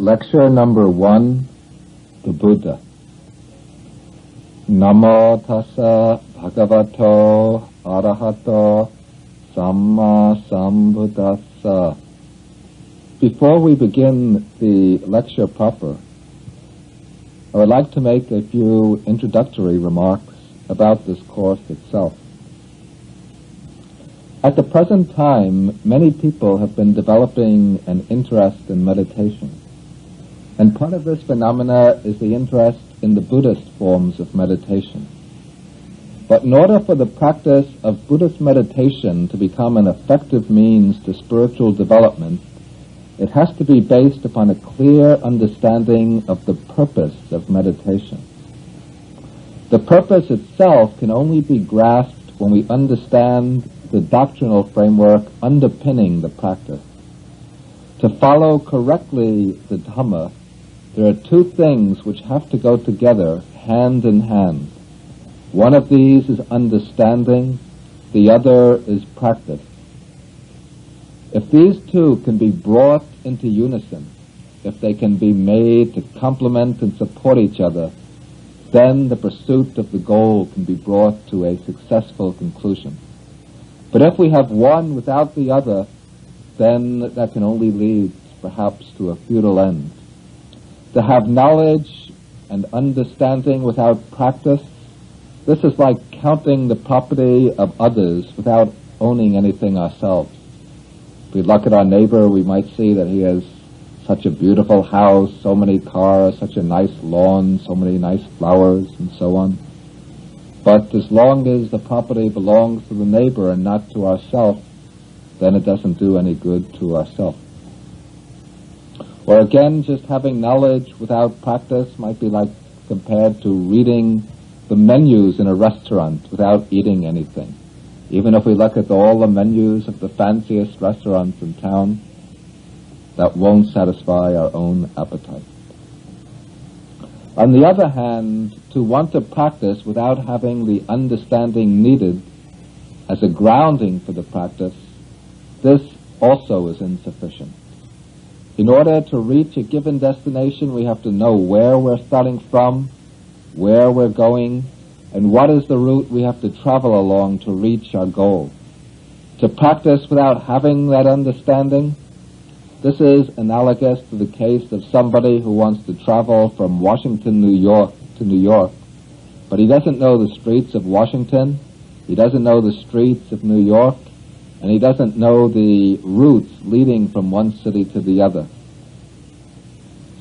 Lecture number 1, the Buddha. Namo tassa bhagavato arahato samma sambuddhassa. Before we begin the lecture proper, I would like to make a few introductory remarks about this course itself. At the present time, many people have been developing an interest in meditation. And part of this phenomena is the interest in the Buddhist forms of meditation. But in order for the practice of Buddhist meditation to become an effective means to spiritual development, it has to be based upon a clear understanding of the purpose of meditation. The purpose itself can only be grasped when we understand the doctrinal framework underpinning the practice. To follow correctly the Dhamma, there are two things which have to go together hand in hand. One of these is understanding, the other is practice. If these two can be brought into unison, if they can be made to complement and support each other, then the pursuit of the goal can be brought to a successful conclusion. But if we have one without the other, then that can only lead perhaps to a futile end. To have knowledge and understanding without practice, this is like counting the property of others without owning anything ourselves. If we look at our neighbor, we might see that he has such a beautiful house, so many cars, such a nice lawn, so many nice flowers, and so on. But as long as the property belongs to the neighbor and not to ourselves, then it doesn't do any good to ourselves. Or again, just having knowledge without practice might be like compared to reading the menus in a restaurant without eating anything. Even if we look at all the menus of the fanciest restaurants in town, that won't satisfy our own appetite. On the other hand, to want to practice without having the understanding needed as a grounding for the practice, this also is insufficient. In order to reach a given destination, we have to know where we're starting from, where we're going, and what is the route we have to travel along to reach our goal. To practice without having that understanding, this is analogous to the case of somebody who wants to travel from Washington, New York to New York, but he doesn't know the streets of Washington, he doesn't know the streets of New York, and he doesn't know the routes leading from one city to the other.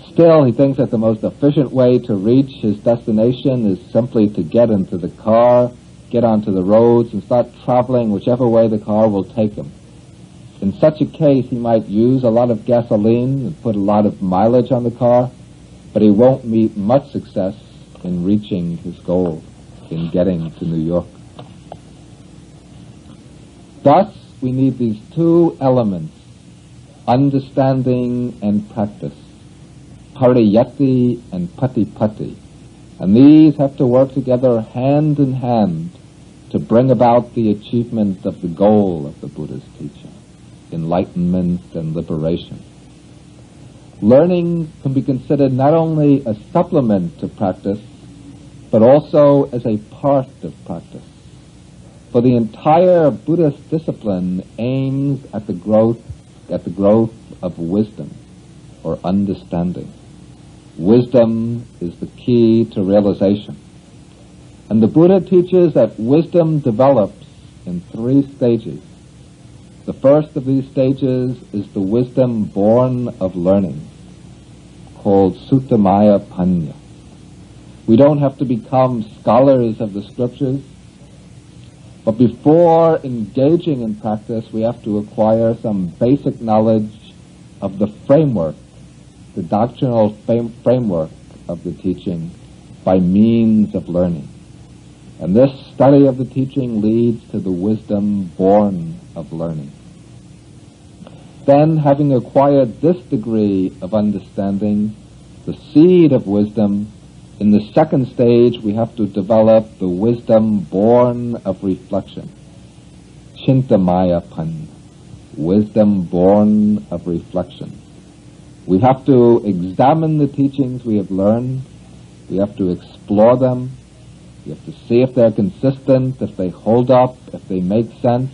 Still, he thinks that the most efficient way to reach his destination is simply to get into the car, get onto the roads, and start traveling whichever way the car will take him. In such a case, he might use a lot of gasoline and put a lot of mileage on the car, but he won't meet much success in reaching his goal, in getting to New York. Thus, we need these two elements, understanding and practice, pariyatti and patipatti. And these have to work together hand in hand to bring about the achievement of the goal of the Buddha's teaching, enlightenment and liberation. Learning can be considered not only a supplement to practice, but also as a part of practice. For the entire Buddhist discipline aims at the growth of wisdom or understanding. Wisdom is the key to realization. And the Buddha teaches that wisdom develops in 3 stages. The first of these stages is the wisdom born of learning, called Suttamaya Panya. We don't have to become scholars of the scriptures, but before engaging in practice, we have to acquire some basic knowledge of the framework, the doctrinal framework of the teaching by means of learning. And this study of the teaching leads to the wisdom born of learning. Then, having acquired this degree of understanding, the seed of wisdom, in the second stage we have to develop the wisdom born of reflection, Chintamaya Panna, wisdom born of reflection. We have to examine the teachings we have learned. We have to explore them. We have to see if they're consistent, if they hold up, if they make sense.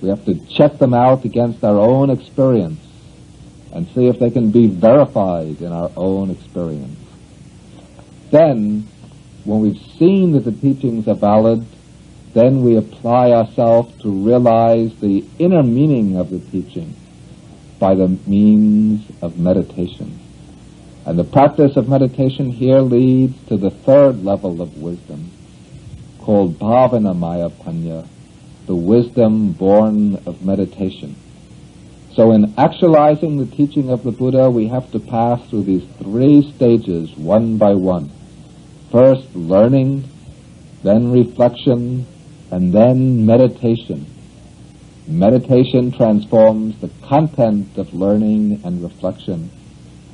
We have to check them out against our own experience and see if they can be verified in our own experience. Then, when we've seen that the teachings are valid, then we apply ourselves to realize the inner meaning of the teaching by the means of meditation. And the practice of meditation here leads to the third level of wisdom, called Bhavana Maya Panya, the wisdom born of meditation. So in actualizing the teaching of the Buddha, we have to pass through these three stages, one by one. First, learning, then reflection, and then meditation. Meditation transforms the content of learning and reflection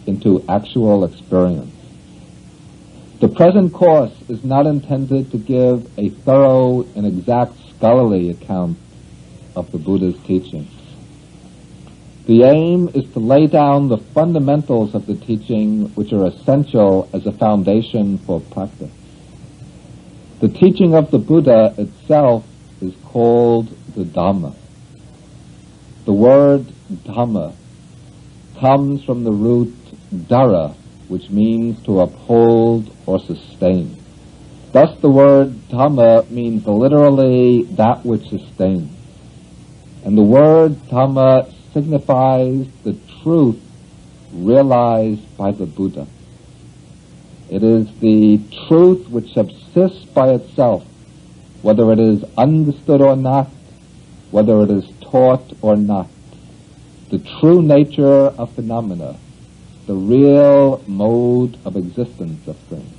into actual experience. The present course is not intended to give a thorough and exact scholarly account of the Buddha's teachings. The aim is to lay down the fundamentals of the teaching which are essential as a foundation for practice. The teaching of the Buddha itself is called the Dhamma. The word Dhamma comes from the root dara, which means to uphold or sustain. Thus the word Dhamma means literally that which sustains. And the word Dhamma signifies the truth realized by the Buddha. It is the truth which subsists by itself, whether it is understood or not, whether it is taught or not. The true nature of phenomena, the real mode of existence of things.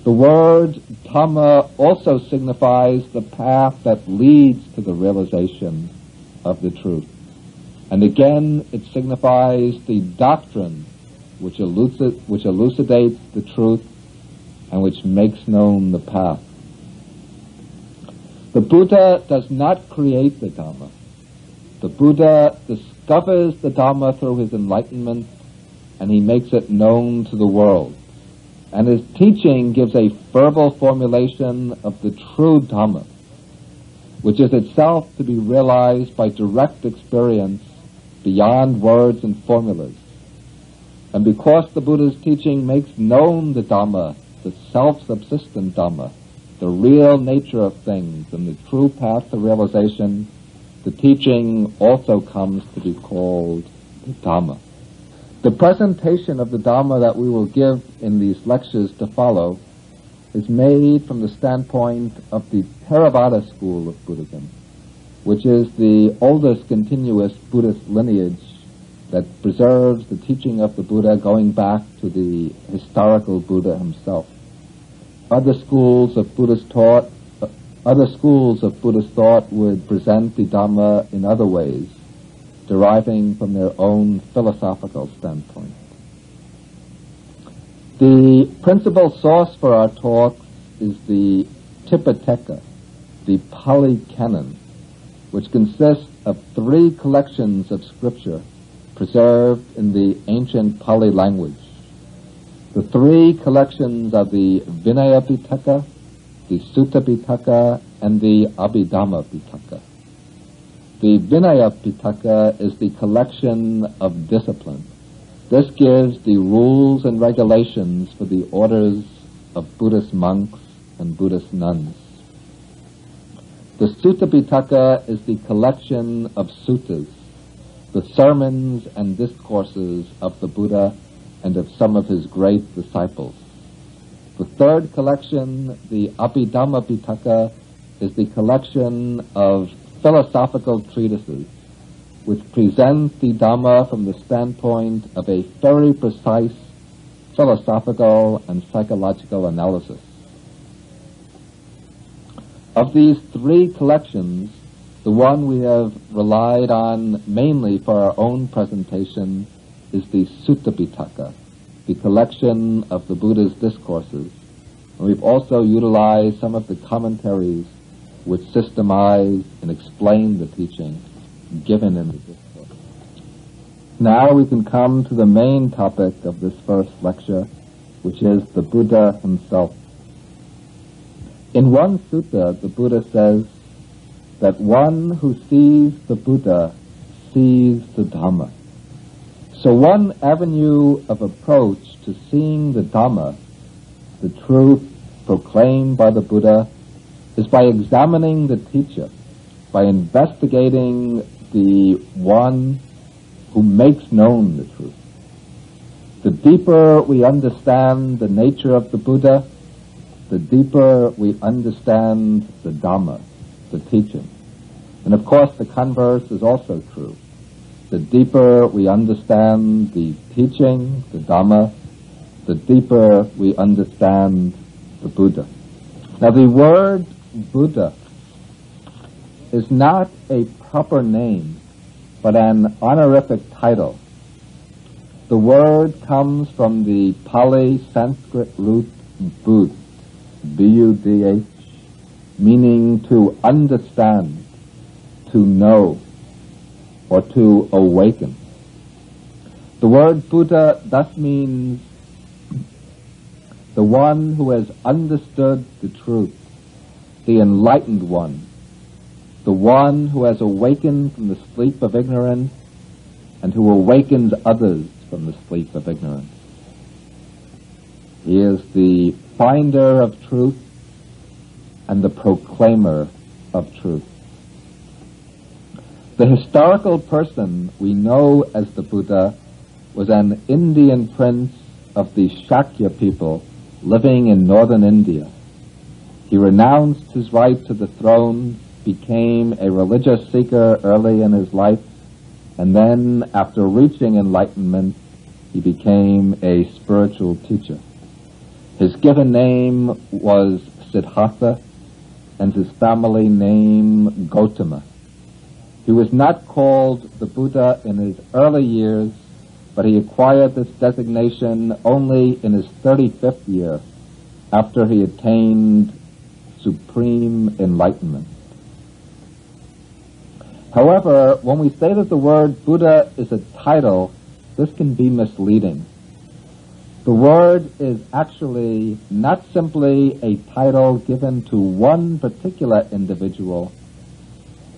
The word Dhamma also signifies the path that leads to the realization of the truth. And again, it signifies the doctrine which elucidates the truth and which makes known the path. The Buddha does not create the Dhamma. The Buddha discovers the Dhamma through his enlightenment, and he makes it known to the world. And his teaching gives a verbal formulation of the true Dhamma, which is itself to be realized by direct experience beyond words and formulas. And because the Buddha's teaching makes known the Dhamma, the self-subsistent Dhamma, the real nature of things and the true path to realization, the teaching also comes to be called the Dhamma. The presentation of the Dhamma that we will give in these lectures to follow is made from the standpoint of the Theravada school of Buddhism, which is the oldest continuous Buddhist lineage that preserves the teaching of the Buddha going back to the historical Buddha himself. Other schools of Buddhist thought would present the Dhamma in other ways, deriving from their own philosophical standpoint. The principal source for our talk is the Tipitaka, the Pali Canon, which consists of 3 collections of scripture preserved in the ancient Pali language. The 3 collections are the Vinaya Pitaka, the Sutta Pitaka, and the Abhidhamma Pitaka. The Vinaya Pitaka is the collection of discipline. This gives the rules and regulations for the orders of Buddhist monks and Buddhist nuns. The Sutta Pitaka is the collection of suttas, the sermons and discourses of the Buddha and of some of his great disciples. The 3rd collection, the Abhidhamma Pitaka, is the collection of philosophical treatises which present the Dhamma from the standpoint of a very precise philosophical and psychological analysis. Of these 3 collections, the one we have relied on mainly for our own presentation is the Sutta Pitaka, the collection of the Buddha's discourses. And we've also utilized some of the commentaries which systemize and explain the teaching given in the discourse. Now we can come to the main topic of this first lecture, which is the Buddha himself. In one sutta, the Buddha says that one who sees the Buddha sees the Dhamma. So one avenue of approach to seeing the Dhamma, the truth proclaimed by the Buddha, is by examining the teacher, by investigating the one who makes known the truth. The deeper we understand the nature of the Buddha, the deeper we understand the Dhamma, the teaching. And of course the converse is also true. The deeper we understand the teaching, the Dhamma, the deeper we understand the Buddha. Now the word Buddha is not a proper name, but an honorific title. The word comes from the Pali Sanskrit root Bud, B-U-D-H, meaning to understand, to know, or to awaken. The word Buddha thus means the one who has understood the truth, the enlightened one, the one who has awakened from the sleep of ignorance and who awakens others from the sleep of ignorance. He is the finder of truth and the proclaimer of truth. The historical person we know as the Buddha was an Indian prince of the Shakya people living in northern India. He renounced his right to the throne, became a religious seeker early in his life, and then, after reaching enlightenment, he became a spiritual teacher. His given name was Siddhartha, and his family name Gautama. He was not called the Buddha in his early years, but he acquired this designation only in his 35th year, after he attained supreme enlightenment. However, when we say that the word Buddha is a title, this can be misleading. The word is actually not simply a title given to one particular individual,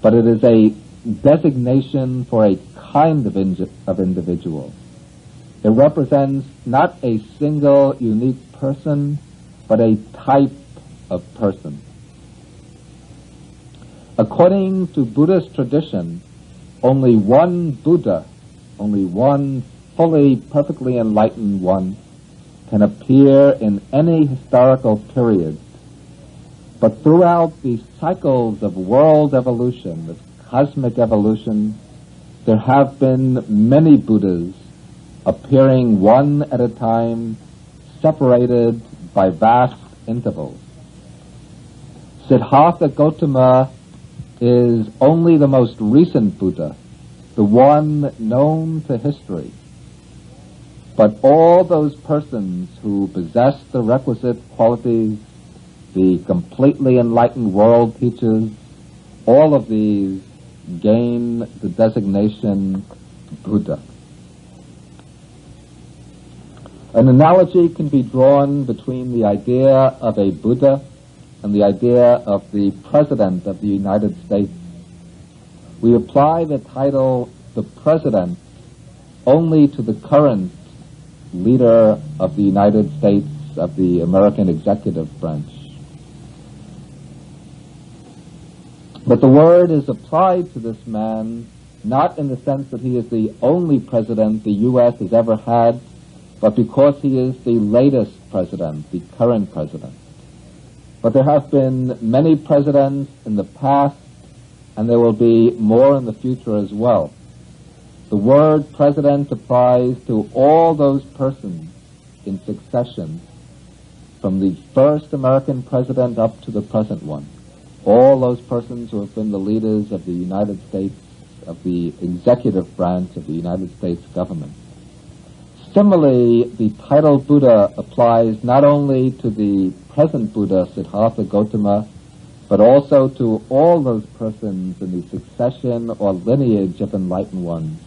but it is a designation for a kind of individual. It represents not a single unique person, but a type of person. According to Buddhist tradition, only one Buddha, only one fully, perfectly enlightened one, can appear in any historical period. But throughout the cycles of world evolution, of cosmic evolution, there have been many Buddhas appearing one at a time, separated by vast intervals. Siddhartha Gautama is only the most recent Buddha, the one known to history. But all those persons who possess the requisite qualities, the completely enlightened world teaches, all of these gain the designation Buddha. An analogy can be drawn between the idea of a Buddha and the idea of the President of the United States. We apply the title the President only to the current leader of the United States, of the American executive branch. But the word is applied to this man not in the sense that he is the only president the U.S. has ever had, but because he is the latest president, the current president. But there have been many presidents in the past, and there will be more in the future as well. The word president applies to all those persons in succession, from the first American president up to the present one. All those persons who have been the leaders of the United States, of the executive branch of the United States government. Similarly, the title Buddha applies not only to the present Buddha, Siddhartha Gautama, but also to all those persons in the succession or lineage of enlightened ones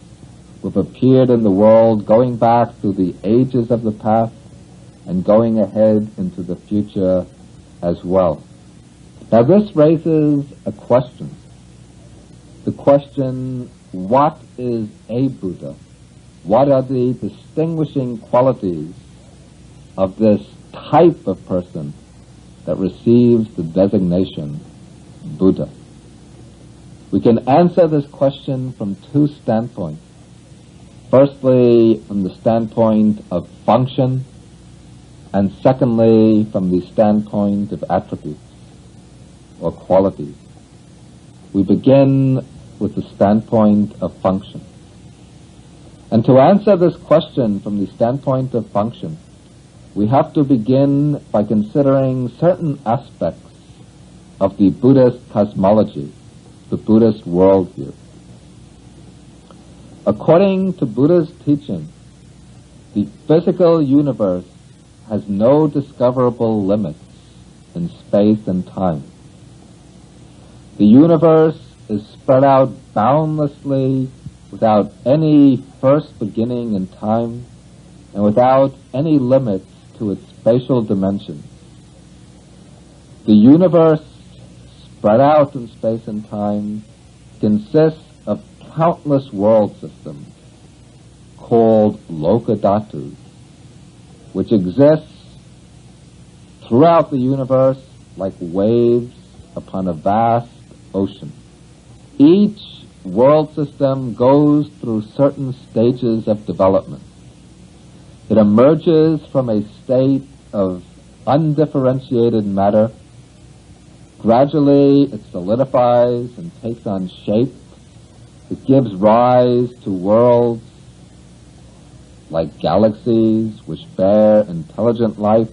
who have appeared in the world, going back through the ages of the past and going ahead into the future as well. Now this raises a question. The question, what is a Buddha? What are the distinguishing qualities of this type of person that receives the designation Buddha? We can answer this question from two standpoints. Firstly, from the standpoint of function, and secondly, from the standpoint of attributes or qualities. We begin with the standpoint of function. And to answer this question from the standpoint of function, we have to begin by considering certain aspects of the Buddhist cosmology, the Buddhist worldview. According to Buddha's teaching, the physical universe has no discoverable limits in space and time. The universe is spread out boundlessly without any first beginning in time and without any limits to its spatial dimensions. The universe, spread out in space and time, consists of countless world systems called lokadhatus, which exists throughout the universe like waves upon a vast ocean. Each world system goes through certain stages of development. It emerges from a state of undifferentiated matter. Gradually it solidifies and takes on shape. It gives rise to worlds like galaxies which bear intelligent life.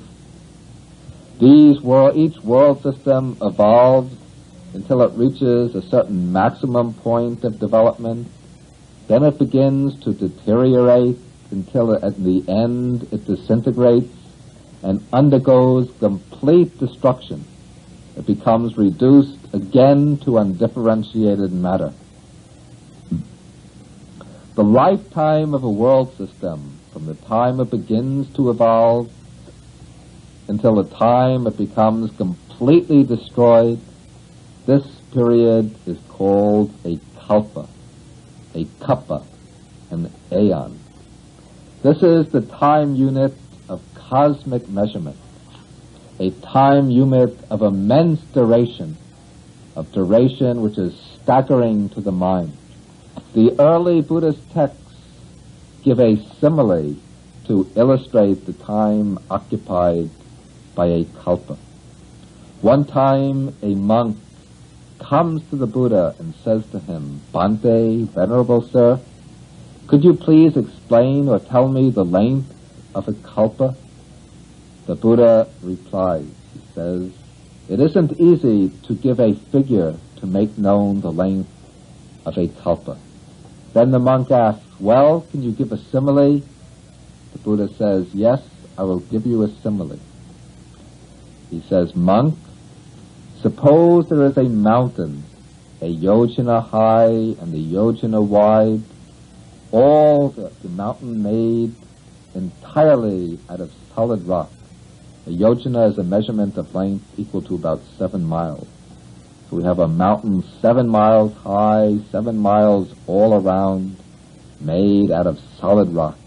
Each world system evolves until it reaches a certain maximum point of development. Then it begins to deteriorate until at the end it disintegrates and undergoes complete destruction. It becomes reduced again to undifferentiated matter. The lifetime of a world system, from the time it begins to evolve until the time it becomes completely destroyed, this period is called a kalpa, a kappa, an aeon. This is the time unit of cosmic measurement, a time unit of immense duration, of duration which is staggering to the mind. The early Buddhist texts give a simile to illustrate the time occupied by a kalpa. One time a monk comes to the Buddha and says to him, "Bhante, Venerable Sir, could you please explain or tell me the length of a kalpa?" The Buddha replies, he says, "It isn't easy to give a figure to make known the length of a kalpa." Then the monk asks, "Well, can you give a simile?" The Buddha says, "Yes, I will give you a simile." He says, "Monk, suppose there is a mountain, a yojana high and a yojana wide, all the mountain made entirely out of solid rock. A yojana is a measurement of length equal to about 7 miles. So we have a mountain 7 miles high, 7 miles all around, made out of solid rock."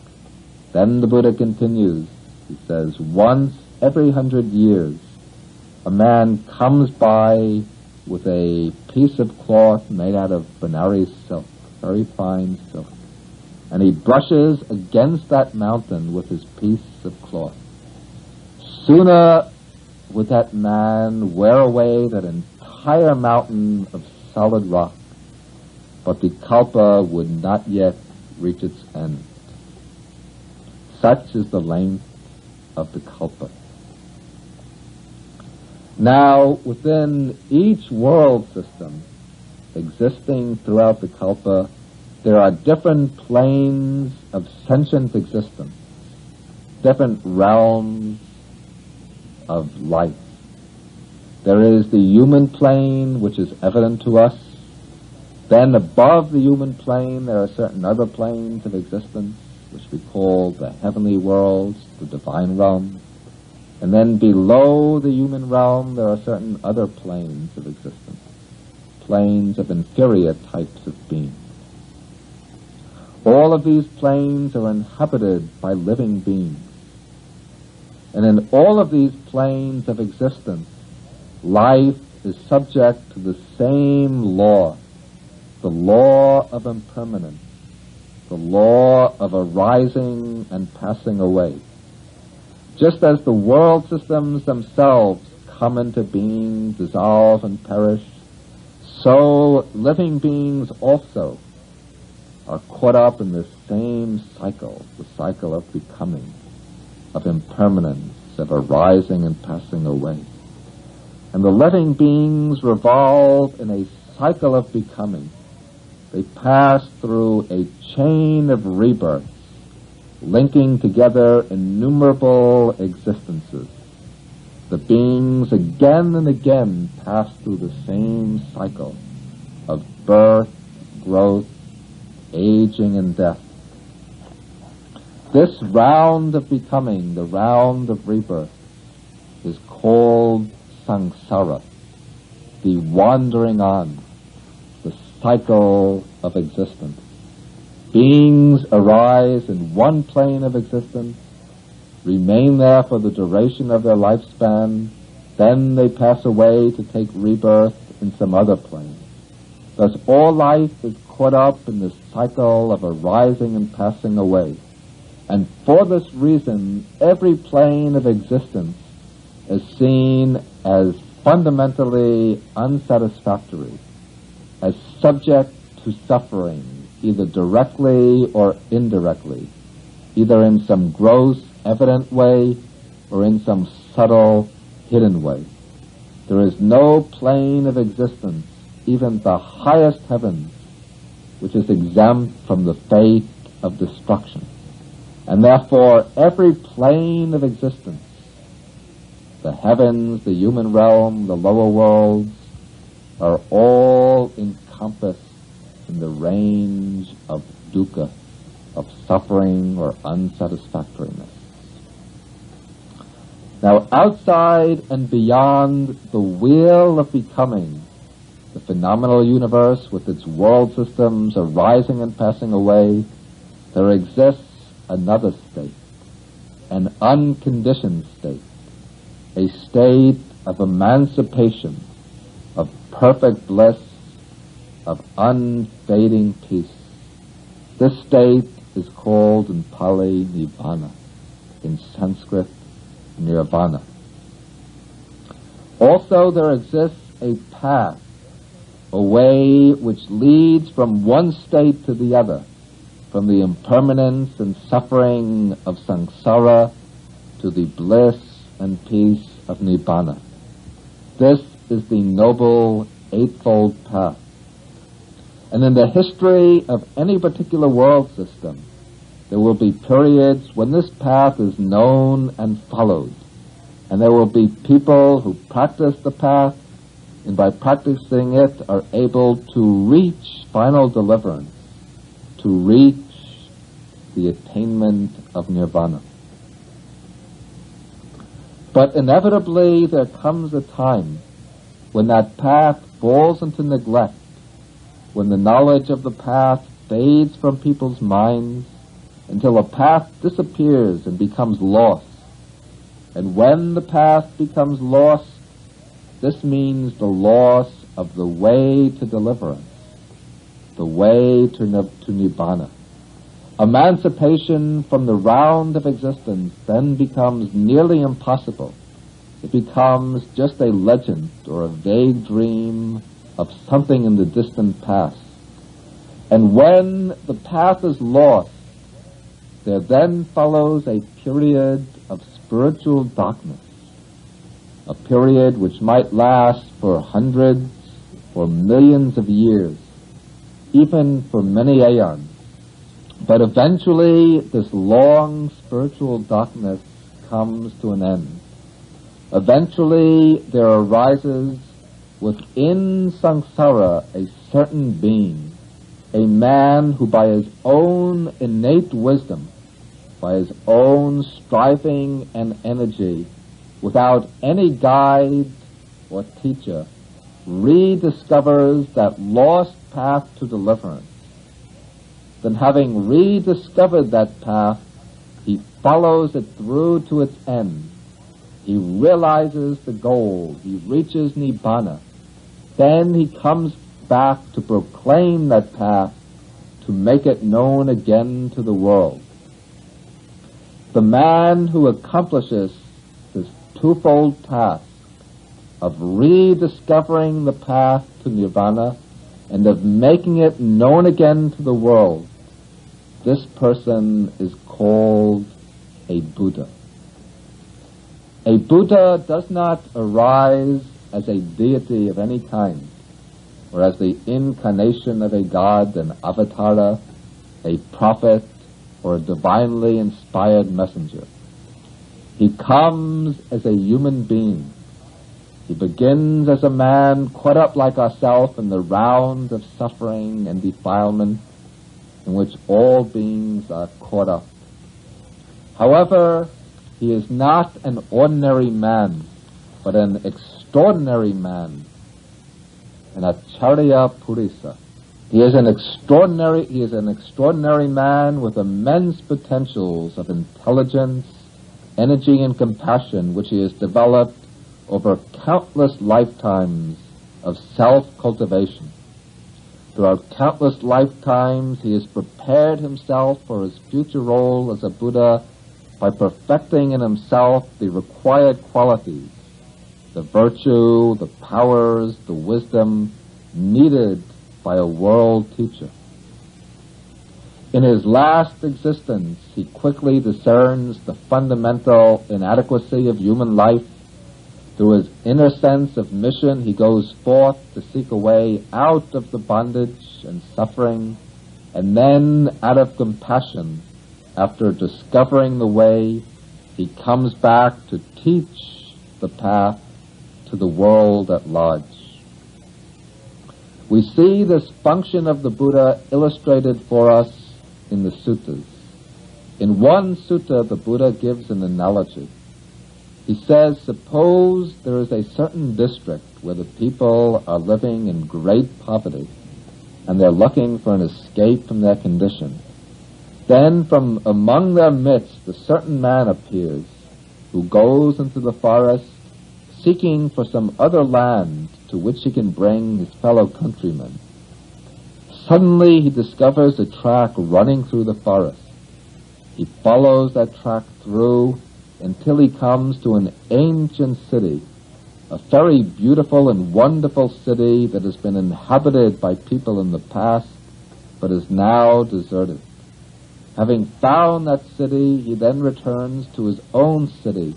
Then the Buddha continues. He says, "Once every 100 years, a man comes by with a piece of cloth made out of Benares silk, very fine silk, and he brushes against that mountain with his piece of cloth. Sooner would that man wear away that entire mountain of solid rock, but the kalpa would not yet reach its end." Such is the length of the kalpa. Now, within each world system existing throughout the kalpa, there are different planes of sentient existence, different realms of life. There is the human plane, which is evident to us. Then above the human plane, there are certain other planes of existence, which we call the heavenly worlds, the divine realm. And then below the human realm, there are certain other planes of existence, planes of inferior types of beings. All of these planes are inhabited by living beings. And in all of these planes of existence, life is subject to the same law, the law of impermanence, the law of arising and passing away. Just as the world systems themselves come into being, dissolve, and perish, so living beings also are caught up in this same cycle, the cycle of becoming, of impermanence, of arising and passing away. And the living beings revolve in a cycle of becoming. They pass through a chain of rebirths, linking together innumerable existences. The beings again and again pass through the same cycle of birth, growth, aging, and death. This round of becoming, the round of rebirth, is called samsara, the wandering on, the cycle of existence. Beings arise in one plane of existence, remain there for the duration of their lifespan, then they pass away to take rebirth in some other plane. Thus all life is caught up in this cycle of arising and passing away. And for this reason, every plane of existence is seen as fundamentally unsatisfactory, as subject to suffering, either directly or indirectly, either in some gross, evident way or in some subtle, hidden way. There is no plane of existence, even the highest heavens, which is exempt from the fate of destruction. And therefore, every plane of existence, the heavens, the human realm, the lower worlds, are all encompassed in the range of dukkha, of suffering or unsatisfactoriness. Now, outside and beyond the wheel of becoming, the phenomenal universe with its world systems arising and passing away, there exists another state, an unconditioned state, a state of emancipation, of perfect bliss, of unfading peace. This state is called in Pali Nibbana, in Sanskrit Nirvana. Also there exists a path, a way which leads from one state to the other, from the impermanence and suffering of samsara to the bliss and peace of Nibbana. This is the noble eightfold path. And in the history of any particular world system, there will be periods when this path is known and followed. And there will be people who practice the path, and by practicing it are able to reach final deliverance, to reach the attainment of nirvana. But inevitably there comes a time when that path falls into neglect, when the knowledge of the path fades from people's minds until the path disappears and becomes lost. And when the path becomes lost, this means the loss of the way to deliverance, the way to Nibbana. Emancipation from the round of existence then becomes nearly impossible. It becomes just a legend or a vague dream of something in the distant past. And when the path is lost, there then follows a period of spiritual darkness, a period which might last for hundreds or millions of years, even for many aeons. But eventually this long spiritual darkness comes to an end. Eventually there arises within samsara a certain being, a man who by his own innate wisdom, by his own striving and energy, without any guide or teacher, rediscovers that lost path to deliverance. Then having rediscovered that path, he follows it through to its end. He realizes the goal. He reaches Nibbana. Then he comes back to proclaim that path, to make it known again to the world. The man who accomplishes this twofold task of rediscovering the path to Nirvana and of making it known again to the world, this person is called a Buddha. A Buddha does not arise as a deity of any kind, or as the incarnation of a god, an avatara, a prophet, or a divinely inspired messenger. He comes as a human being. He begins as a man caught up like ourselves in the round of suffering and defilement in which all beings are caught up. However, he is not an ordinary man, but an extraordinary man, an acharya purisa. He is an extraordinary man with immense potentials of intelligence, energy, and compassion, which he has developed over countless lifetimes of self-cultivation. Throughout countless lifetimes, he has prepared himself for his future role as a Buddha by perfecting in himself the required qualities, the virtue, the powers, the wisdom needed by a world teacher. In his last existence, he quickly discerns the fundamental inadequacy of human life. Through his inner sense of mission, he goes forth to seek a way out of the bondage and suffering, and then, out of compassion, after discovering the way, he comes back to teach the path to the world at large. We see this function of the Buddha illustrated for us in the suttas. In one sutta, the Buddha gives an analogy. He says, suppose there is a certain district where the people are living in great poverty and they're looking for an escape from their condition. Then from among their midst a certain man appears who goes into the forest seeking for some other land to which he can bring his fellow countrymen. Suddenly he discovers a track running through the forest. He follows that track through until he comes to an ancient city, a very beautiful and wonderful city that has been inhabited by people in the past, but is now deserted. Having found that city, he then returns to his own city,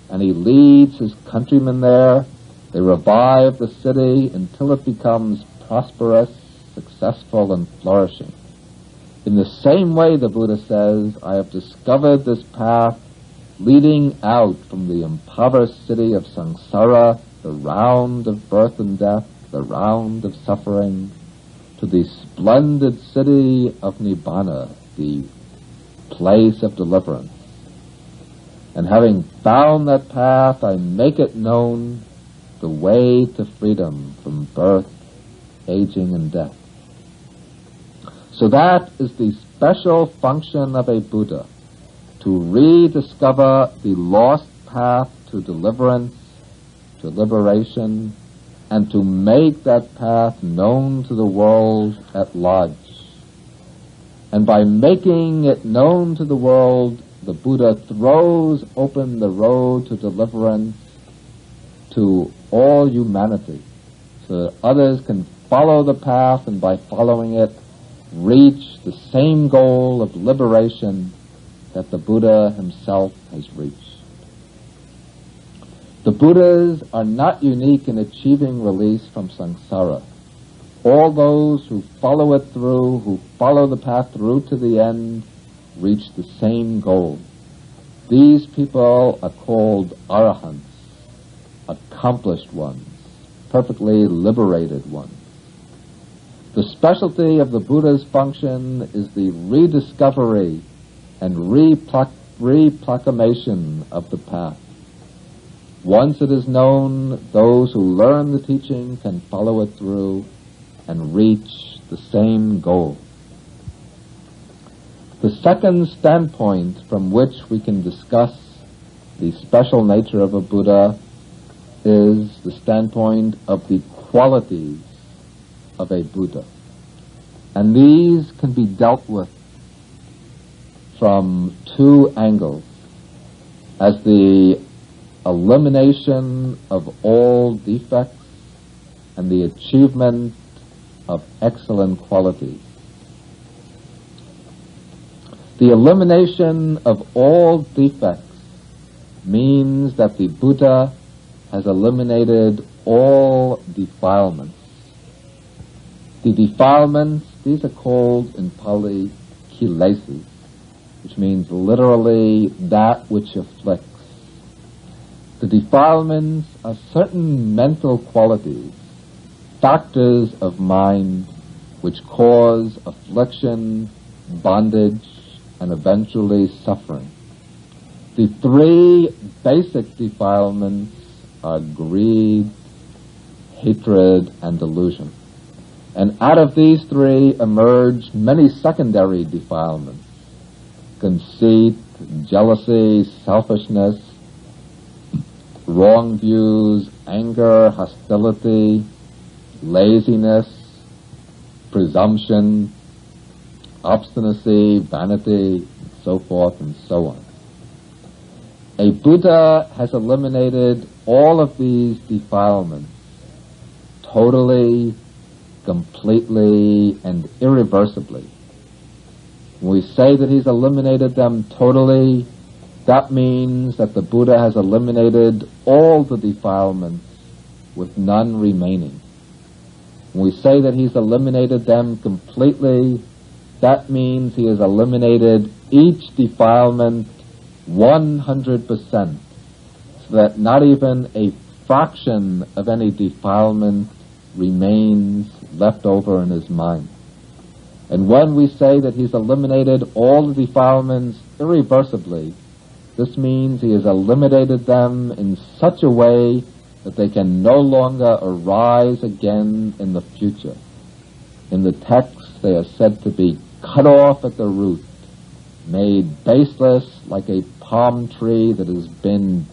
and he leads his countrymen there. They revive the city until it becomes prosperous, successful, and flourishing. In the same way, the Buddha says, I have discovered this path leading out from the impoverished city of samsara, the round of birth and death, the round of suffering, to the splendid city of Nibbana, the place of deliverance. And having found that path, I make it known, the way to freedom from birth, aging, and death. So that is the special function of a Buddha, to rediscover the lost path to deliverance, to liberation, and to make that path known to the world at large. And by making it known to the world, the Buddha throws open the road to deliverance to all humanity, so that others can follow the path and by following it reach the same goal of liberation that the Buddha himself has reached. The Buddhas are not unique in achieving release from samsara. All those who follow it through, who follow the path through to the end, reach the same goal. These people are called arahants, accomplished ones. perfectly liberated one. The specialty of the Buddha's function is the rediscovery and reproclamation of the path. Once it is known, those who learn the teaching can follow it through and reach the same goal. The second standpoint from which we can discuss the special nature of a Buddha is the standpoint of the qualities of a Buddha. And these can be dealt with from two angles: as the elimination of all defects and the achievement of excellent qualities. The elimination of all defects means that the Buddha has eliminated all defilements. The defilements, these are called in Pali kilesas, which means literally that which afflicts. The defilements are certain mental qualities, factors of mind, which cause affliction, bondage, and eventually suffering. The three basic defilements are greed, hatred, and delusion. And out of these three emerge many secondary defilements: conceit, jealousy, selfishness, wrong views, anger, hostility, laziness, presumption, obstinacy, vanity, so forth and so on. A Buddha has eliminated all of these defilements totally, completely, and irreversibly. When we say that he's eliminated them totally, that means that the Buddha has eliminated all the defilements with none remaining. When we say that he's eliminated them completely, that means he has eliminated each defilement 100%, so that not even a fraction of any defilement remains left over in his mind. And when we say that he's eliminated all the defilements irreversibly, this means he has eliminated them in such a way that they can no longer arise again in the future. In the text, they are said to be cut off at the root, made baseless like a palm tree that has been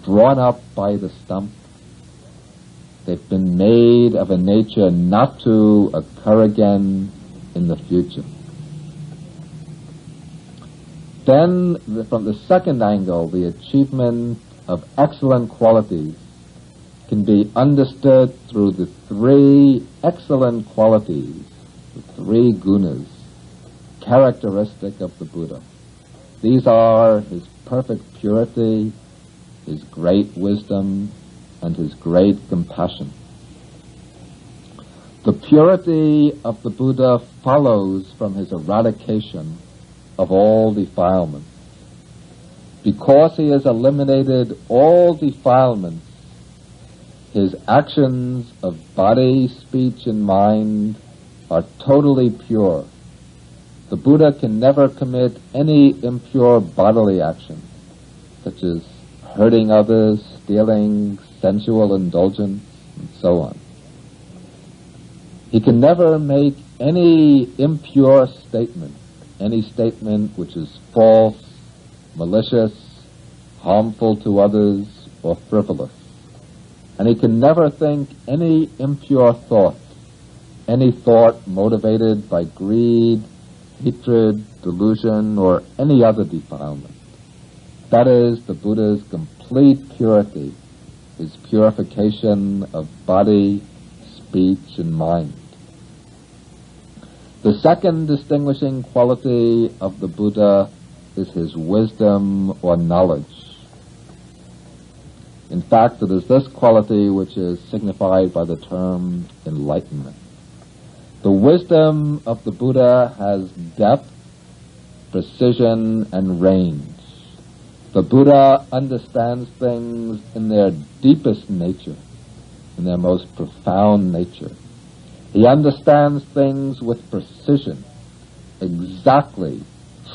drawn up by the stump. They've been made of a nature not to occur again in the future. Then, from the second angle, the achievement of excellent qualities can be understood through the three excellent qualities, the three gunas, characteristic of the Buddha. These are his perfect purity, his great wisdom, and his great compassion. The purity of the Buddha follows from his eradication of all defilements. Because he has eliminated all defilements, his actions of body, speech, and mind are totally pure. The Buddha can never commit any impure bodily action, such as hurting others, stealing, sensual indulgence, and so on. He can never make any impure statement, any statement which is false, malicious, harmful to others, or frivolous. And he can never think any impure thought, any thought motivated by greed, hatred, delusion, or any other defilement. That is the Buddha's complete purity, his purification of body, speech, and mind. The second distinguishing quality of the Buddha is his wisdom or knowledge. In fact, it is this quality which is signified by the term enlightenment. The wisdom of the Buddha has depth, precision, and range. The Buddha understands things in their deepest nature. in their most profound nature. He understands things with precision, exactly,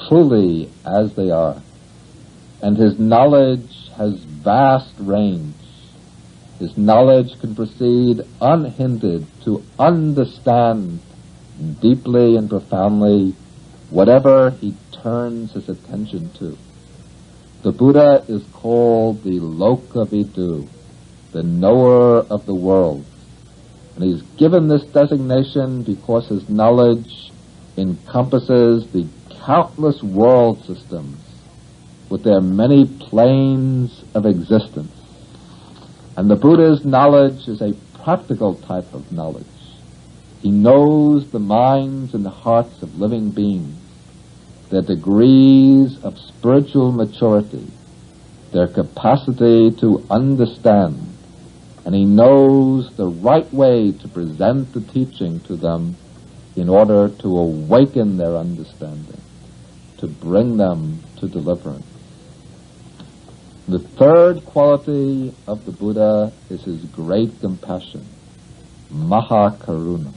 truly as they are. And his knowledge has vast range. His knowledge can proceed unhindered to understand deeply and profoundly whatever he turns his attention to. The Buddha is called the Lokavidu, the knower of the world. And he's given this designation because his knowledge encompasses the countless world systems with their many planes of existence. And the Buddha's knowledge is a practical type of knowledge. He knows the minds and the hearts of living beings, their degrees of spiritual maturity, their capacity to understand, and he knows the right way to present the teaching to them in order to awaken their understanding, to bring them to deliverance. The third quality of the Buddha is his great compassion, Mahakaruna.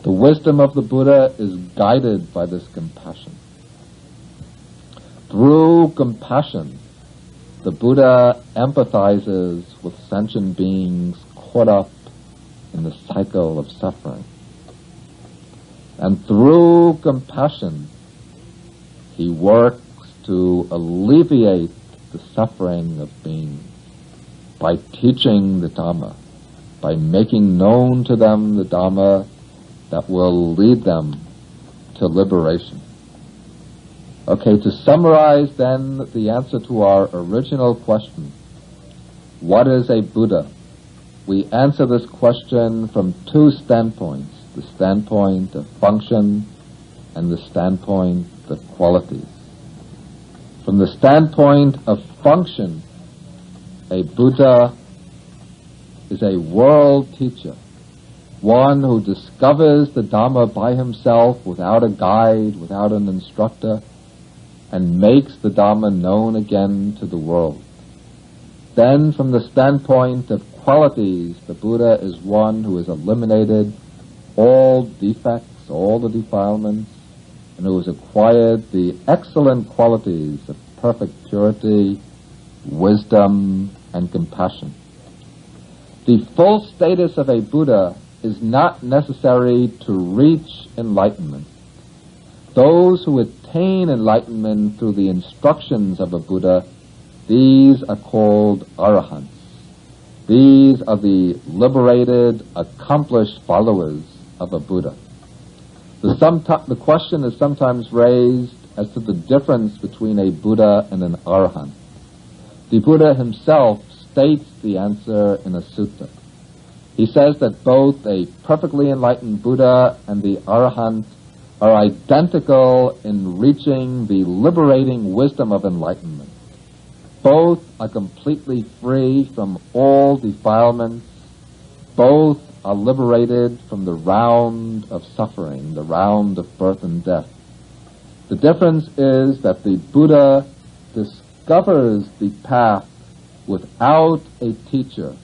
The wisdom of the Buddha is guided by this compassion. Through compassion, the Buddha empathizes with sentient beings caught up in the cycle of suffering. And through compassion, he works to alleviate the suffering of beings by teaching the Dhamma, by making known to them the Dhamma that will lead them to liberation. Okay, to summarize then the answer to our original question, what is a Buddha? We answer this question from two standpoints, the standpoint of function and the standpoint of qualities. From the standpoint of function, a Buddha is a world teacher, one who discovers the Dhamma by himself without a guide, without an instructor, and makes the Dhamma known again to the world. Then, from the standpoint of qualities, the Buddha is one who has eliminated all defects, all the defilements, and who has acquired the excellent qualities of perfect purity, wisdom, and compassion. The full status of a Buddha is not necessary to reach enlightenment. Those who attain enlightenment through the instructions of a Buddha, these are called arahants. These are the liberated, accomplished followers of a Buddha. The question is sometimes raised as to the difference between a Buddha and an arahant. The Buddha himself states the answer in a sutta. He says that both a perfectly enlightened Buddha and the arahant are identical in reaching the liberating wisdom of enlightenment. Both are completely free from all defilements. Both are liberated from the round of suffering, the round of birth and death. The difference is that the Buddha discovers the path without a teacher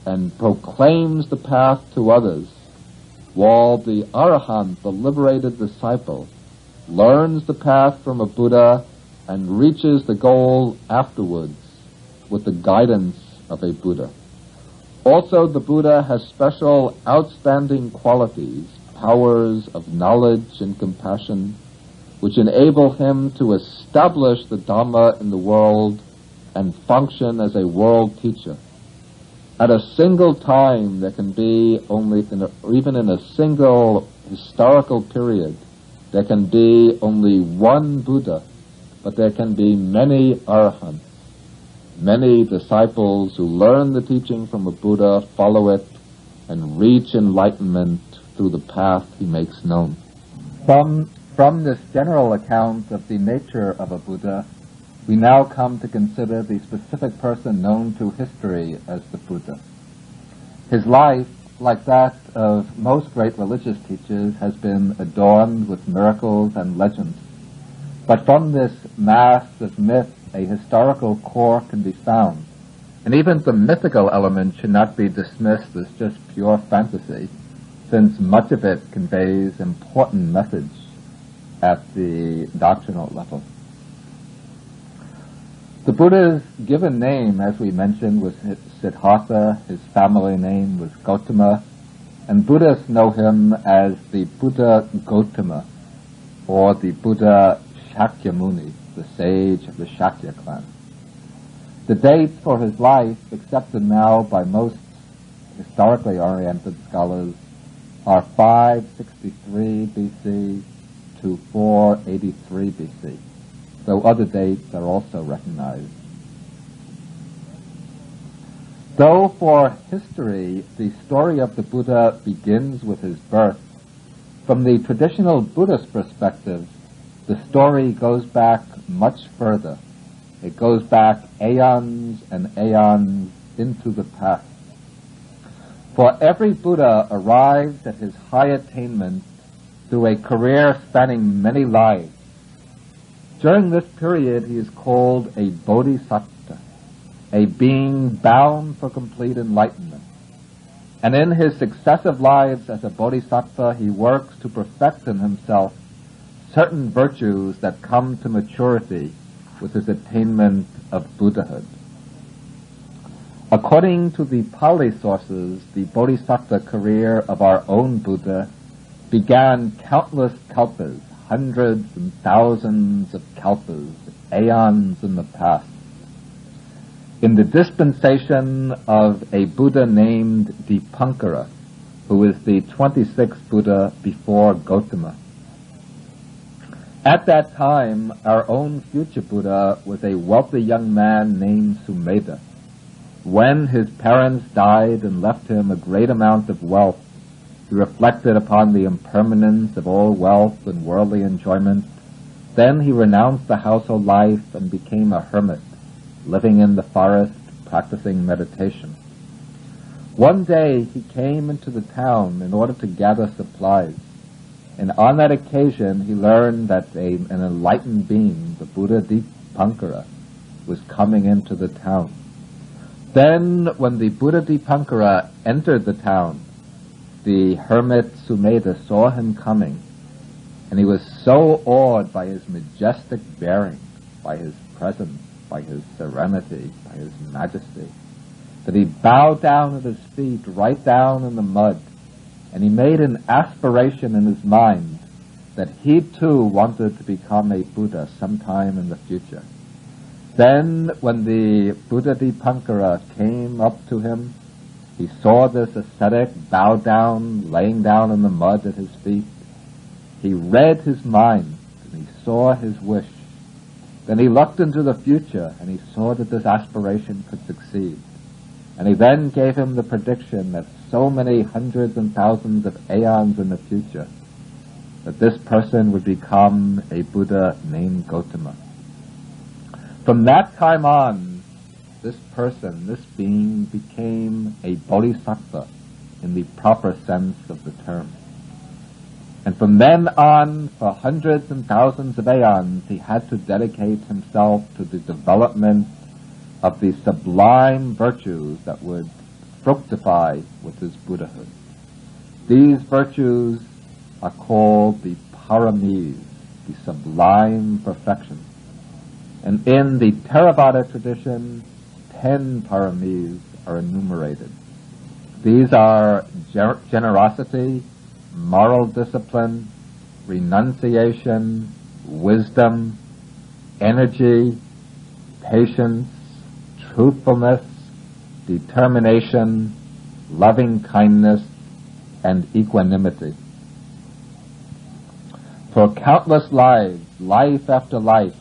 and proclaims the path to others, while the arahant, the liberated disciple, learns the path from a Buddha and reaches the goal afterwards with the guidance of a Buddha. Also, the Buddha has special outstanding qualities, powers of knowledge and compassion, which enable him to establish the Dhamma in the world and function as a world teacher. At a single time, there can be even in a single historical period, there can be only one Buddha, but there can be many arahants, many disciples who learn the teaching from a Buddha, follow it, and reach enlightenment through the path he makes known. From this general account of the nature of a Buddha, we now come to consider the specific person known to history as the Buddha. His life, like that of most great religious teachers, has been adorned with miracles and legends. But from this mass of myth, a historical core can be found, And even the mythical element should not be dismissed as just pure fantasy, since much of it conveys important message at the doctrinal level. The Buddha's given name, as we mentioned, was Siddhartha. His family name was Gautama, and Buddhists know him as the Buddha Gautama, or the Buddha Shakyamuni, the sage of the Shakya clan. The dates for his life, accepted now by most historically oriented scholars, are 563 BC to 483 BC, though other dates are also recognized. Though for history the story of the Buddha begins with his birth, from the traditional Buddhist perspective, the story goes back much further. It goes back aeons and aeons into the past. For every Buddha arrives at his high attainment through a career spanning many lives. During this period, he is called a bodhisattva, a being bound for complete enlightenment. And in his successive lives as a bodhisattva, he works to perfect in himself certain virtues that come to maturity with his attainment of Buddhahood. According to the Pali sources, the bodhisattva career of our own Buddha began countless kalpas, hundreds and thousands of kalpas, aeons in the past. In the dispensation of a Buddha named Dipankara, who is the 26th Buddha before Gautama. At that time, our own future Buddha was a wealthy young man named Sumedha. When his parents died and left him a great amount of wealth, he reflected upon the impermanence of all wealth and worldly enjoyment. Then he renounced the household life and became a hermit, living in the forest, practicing meditation. One day he came into the town in order to gather supplies, and on that occasion he learned that an enlightened being, the Buddha Dipankara, was coming into the town. Then when the Buddha Dipankara entered the town, the hermit Sumedha saw him coming, and he was so awed by his majestic bearing, by his presence, by his serenity, by his majesty, that he bowed down at his feet, right down in the mud, and he made an aspiration in his mind that he too wanted to become a Buddha sometime in the future. Then, when the Buddha Dipankara came up to him, he saw this ascetic bowed down, laying down in the mud at his feet. He read his mind, and he saw his wish. Then he looked into the future, and he saw that this aspiration could succeed. And he then gave him the prediction that so many hundreds and thousands of aeons in the future, that this person would become a Buddha named Gautama. From that time on, this person, this being, became a bodhisattva in the proper sense of the term. And from then on, for hundreds and thousands of aeons, he had to dedicate himself to the development of the sublime virtues that would fructify with his Buddhahood. These virtues are called the paramis, the sublime perfections. And in the Theravada tradition, 10 paramis are enumerated. These are generosity, moral discipline, renunciation, wisdom, energy, patience, truthfulness, determination, loving kindness, and equanimity. For countless lives, life after life,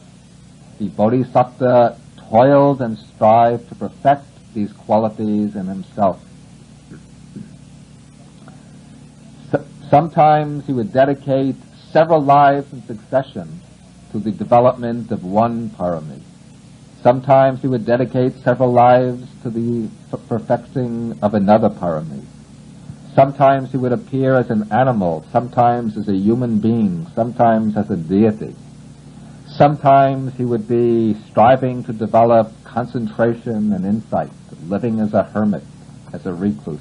the Bodhisattva toiled and strived to perfect these qualities in himself. Sometimes he would dedicate several lives in succession to the development of one parami. Sometimes he would dedicate several lives to the perfecting of another parami. Sometimes he would appear as an animal, sometimes as a human being, sometimes as a deity. Sometimes he would be striving to develop concentration and insight, living as a hermit, as a recluse.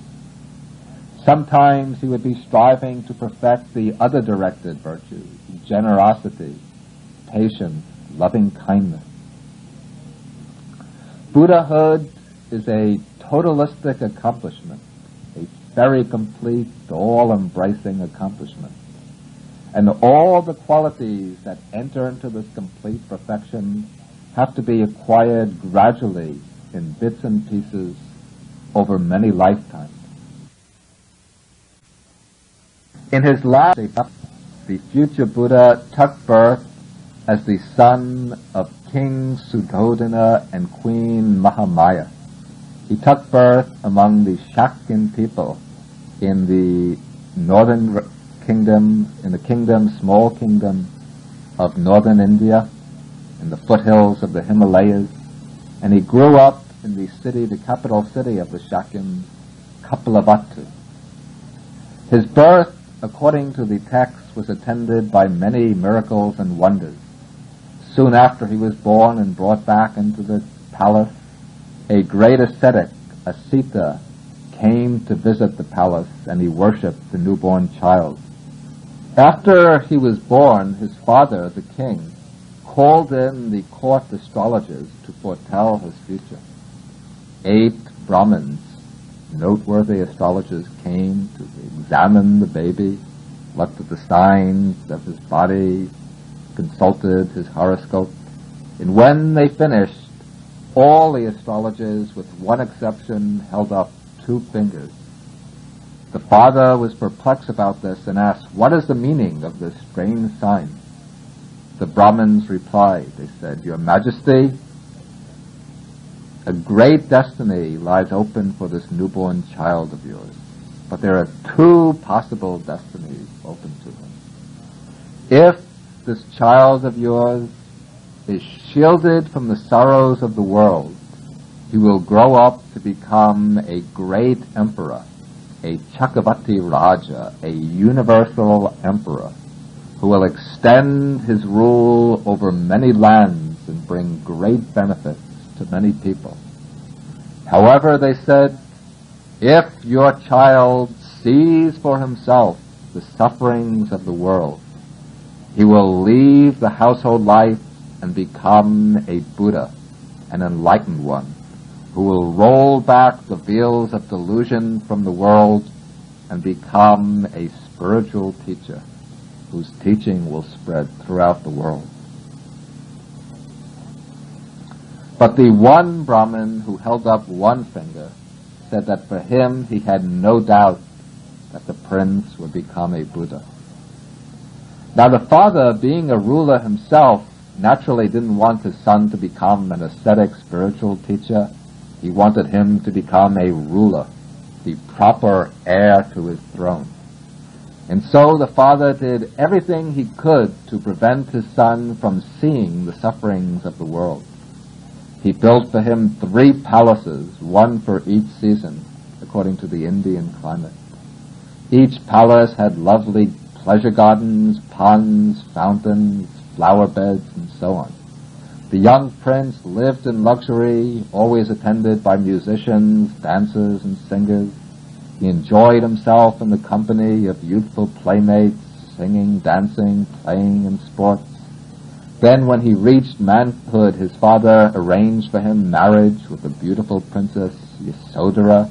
Sometimes he would be striving to perfect the other directed virtues, generosity, patience, loving kindness. Buddhahood is a totalistic accomplishment, a very complete, all-embracing accomplishment. And all the qualities that enter into this complete perfection have to be acquired gradually in bits and pieces over many lifetimes. In his last life, the future Buddha took birth as the son of King Suddhodana and Queen Mahamaya. He took birth among the Shakyan people in the northern kingdom, small kingdom of northern India, in the foothills of the Himalayas, and he grew up in the city, the capital city of the Shakyans, Kapilavatthu. His birth, according to the text, was attended by many miracles and wonders. Soon after he was born and brought back into the palace, a great ascetic, Asita, came to visit the palace, and he worshipped the newborn child. After he was born, his father, the king, called in the court astrologers to foretell his future. 8 Brahmins, noteworthy astrologers, came to examine the baby, looked at the signs of his body, consulted his horoscope, and when they finished, all the astrologers, with one exception, held up 2 fingers. The father was perplexed about this and asked, "What is the meaning of this strange sign?" The Brahmins replied, they said, "Your Majesty, a great destiny lies open for this newborn child of yours, but there are 2 possible destinies open to him. If this child of yours is shielded from the sorrows of the world, he will grow up to become a great emperor, a Chakravarti Raja, a universal emperor, who will extend his rule over many lands and bring great benefits to many people. However, they said, if your child sees for himself the sufferings of the world, he will leave the household life and become a Buddha, an enlightened one, who will roll back the veils of delusion from the world and become a spiritual teacher whose teaching will spread throughout the world." But the one Brahmin who held up one finger said that for him he had no doubt that the prince would become a Buddha. Now the father, being a ruler himself, naturally didn't want his son to become an ascetic spiritual teacher. He wanted him to become a ruler, the proper heir to his throne. And so the father did everything he could to prevent his son from seeing the sufferings of the world. He built for him 3 palaces, one for each season, according to the Indian climate. Each palace had lovely pleasure gardens, ponds, fountains, flower beds, and so on. The young prince lived in luxury, always attended by musicians, dancers, and singers. He enjoyed himself in the company of youthful playmates, singing, dancing, playing, and sports. Then when he reached manhood, his father arranged for him marriage with the beautiful princess Yasodhara,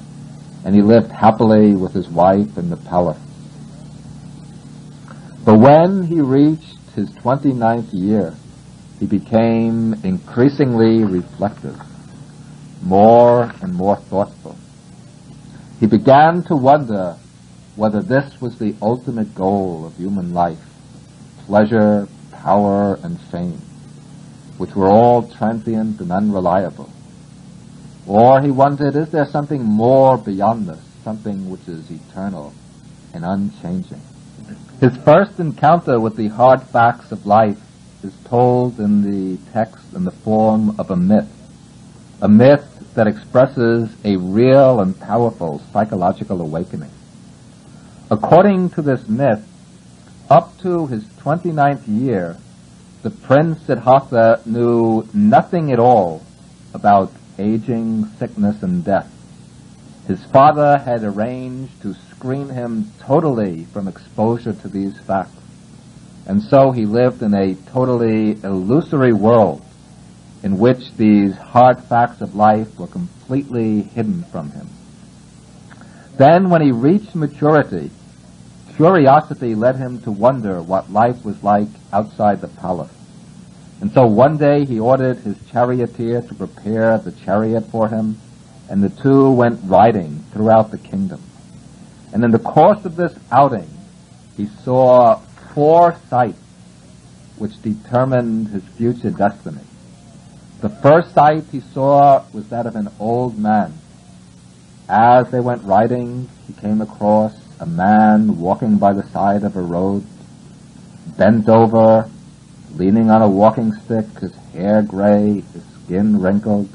and he lived happily with his wife in the palace. But when he reached his 29th year, he became increasingly reflective, more and more thoughtful. He began to wonder whether this was the ultimate goal of human life, pleasure, power, and fame, which were all transient and unreliable. Or he wondered, is there something more beyond this, something which is eternal and unchanging? His first encounter with the hard facts of life is told in the text in the form of a myth that expresses a real and powerful psychological awakening. According to this myth, up to his 29th year, the the prince Siddhartha knew nothing at all about aging, sickness, and death. His father had arranged to screen him totally from exposure to these facts, and so he lived in a totally illusory world in which these hard facts of life were completely hidden from him. Then, when he reached maturity, curiosity led him to wonder what life was like outside the palace. And so one day he ordered his charioteer to prepare the chariot for him, and the two went riding throughout the kingdom. And in the course of this outing, he saw 4 sights which determined his future destiny. The first sight he saw was that of an old man. As they went riding, he came across a man walking by the side of a road, bent over, leaning on a walking stick, his hair gray, his skin wrinkled,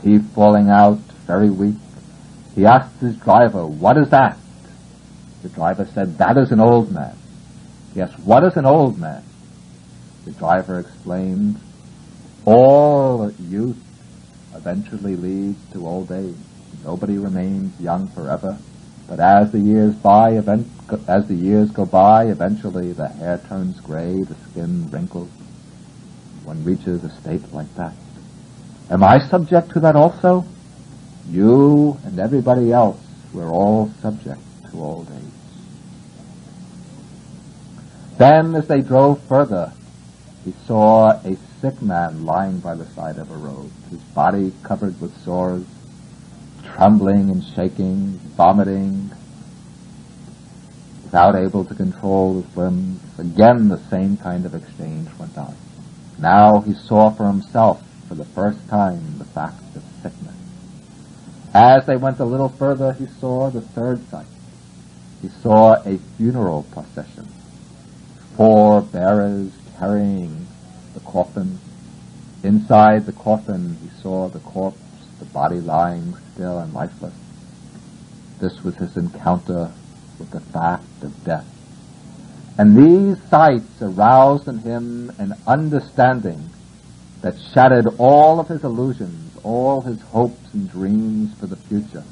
his teeth falling out, very weak. He asked his driver, "What is that?" The driver said, "That is an old man." He asked, "What is an old man?" The driver explained, "All youth eventually leads to old age. Nobody remains young forever, but as the years go by, eventually the hair turns gray, the skin wrinkles. One reaches a state like that. Am I subject to that also? You and everybody else, we're all subject to old age." Then, as they drove further, he saw a sick man lying by the side of a road, his body covered with sores, trembling and shaking, vomiting, without able to control his limbs. Again, the same kind of exchange went on. Now he saw for himself, for the first time, the fact of sickness. As they went a little further, he saw the third sight. He saw a funeral procession, 4 bearers carrying the coffin. Inside the coffin, he saw the corpse, the body lying still and lifeless. This was his encounter with the fact of death. And these sights aroused in him an understanding that shattered all of his illusions, all his hopes and dreams for the future.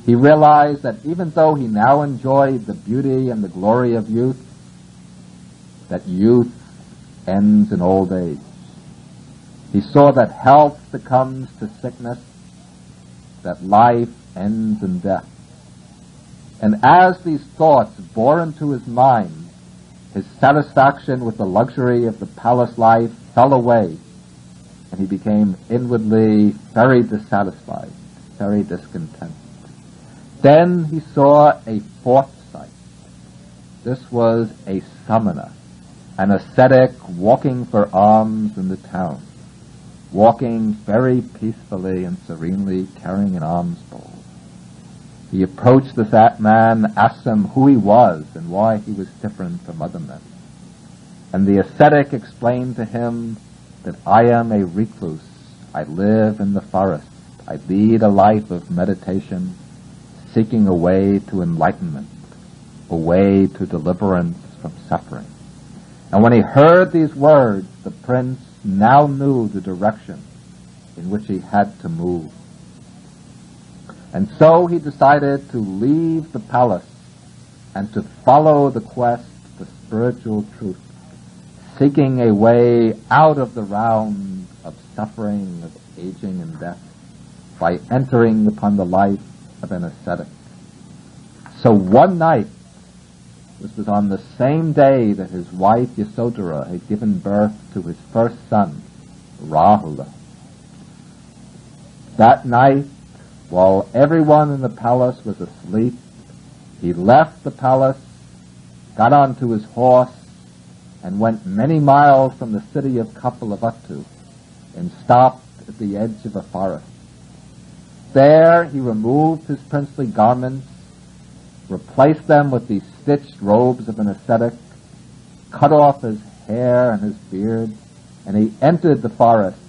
He realized that even though he now enjoyed the beauty and the glory of youth, that youth ends in old age. He saw that health succumbs to sickness, that life ends in death. And as these thoughts bore into his mind, his satisfaction with the luxury of the palace life fell away, and he became inwardly very dissatisfied, very discontent. Then he saw a 4th sight. This was a summoner, an ascetic walking for alms in the town, walking very peacefully and serenely, carrying an alms bowl. He approached this man, asked him who he was and why he was different from other men. And the ascetic explained to him that I am a recluse. I live in the forest. I lead a life of meditation, seeking a way to enlightenment, a way to deliverance from suffering. And when he heard these words, the prince now knew the direction in which he had to move. And so he decided to leave the palace and to follow the quest for spiritual truth, seeking a way out of the round of suffering, of aging and death, by entering upon the life of an ascetic. So one night, this was on the same day that his wife Yasodhara had given birth to his first son, Rahula. That night, while everyone in the palace was asleep, he left the palace, got onto his horse, and went many miles from the city of Kapilavatthu and stopped at the edge of a forest. There he removed his princely garments, replaced them with the stitched robes of an ascetic, cut off his hair and his beard, and he entered the forest,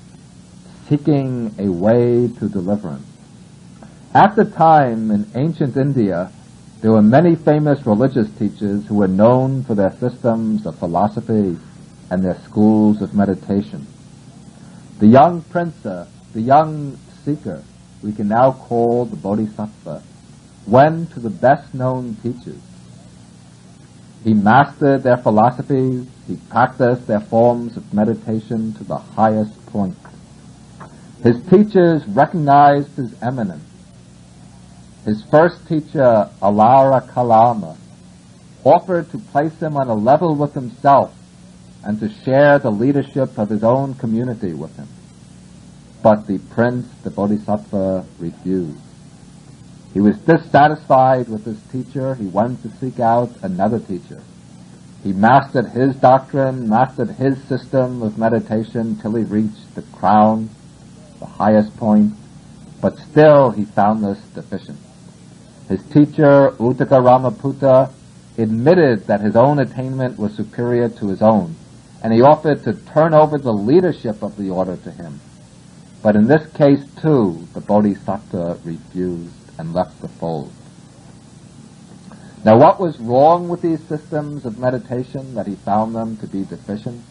seeking a way to deliverance. At the time in ancient India, There were many famous religious teachers who were known for their systems of philosophy and their schools of meditation. The young prince, the young seeker, we can now call the Bodhisattva, went to the best-known teachers. He mastered their philosophies, he practiced their forms of meditation to the highest point. His teachers recognized his eminence. His first teacher, Alara Kalama, offered to place him on a level with himself and to share the leadership of his own community with him. But the prince, the Bodhisattva, refused. He was dissatisfied with his teacher. He went to seek out another teacher. He mastered his doctrine, mastered his system of meditation till he reached the crown, the highest point, but still he found this deficient. His teacher, Uttaka Ramaputta, admitted that his own attainment was superior to his own, and he offered to turn over the leadership of the order to him. But in this case, too, the Bodhisattva refused and left the fold. Now, what was wrong with these systems of meditation that he found them to be deficient?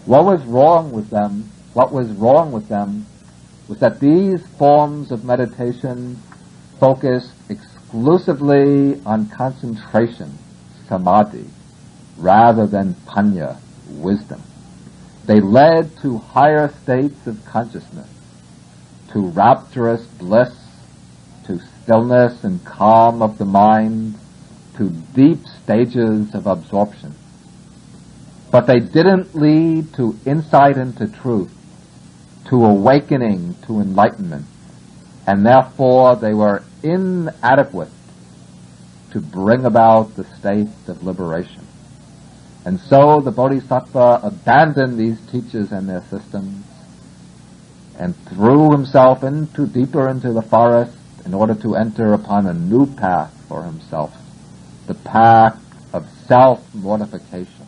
What was wrong with them was that these forms of meditation focused exclusively on concentration, samadhi, rather than panya, wisdom. They led to higher states of consciousness, to rapturous bliss, to stillness and calm of the mind, to deep stages of absorption. But they didn't lead to insight into truth, to awakening, to enlightenment, and therefore they were inadequate to bring about the state of liberation. And so the Bodhisattva abandoned these teachers and their systems and threw himself deeper into the forest in order to enter upon a new path for himself, the path of self-mortification.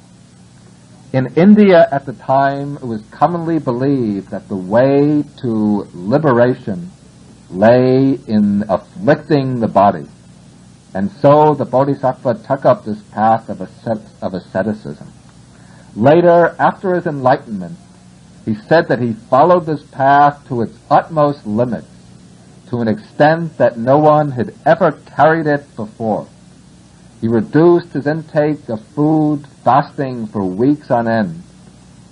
In India at the time, it was commonly believed that the way to liberation lay in afflicting the body. And so the Bodhisattva took up this path of asceticism. Later, after his enlightenment, he said that he followed this path to its utmost limits, to an extent that no one had ever carried it before. He reduced his intake of food, fasting for weeks on end.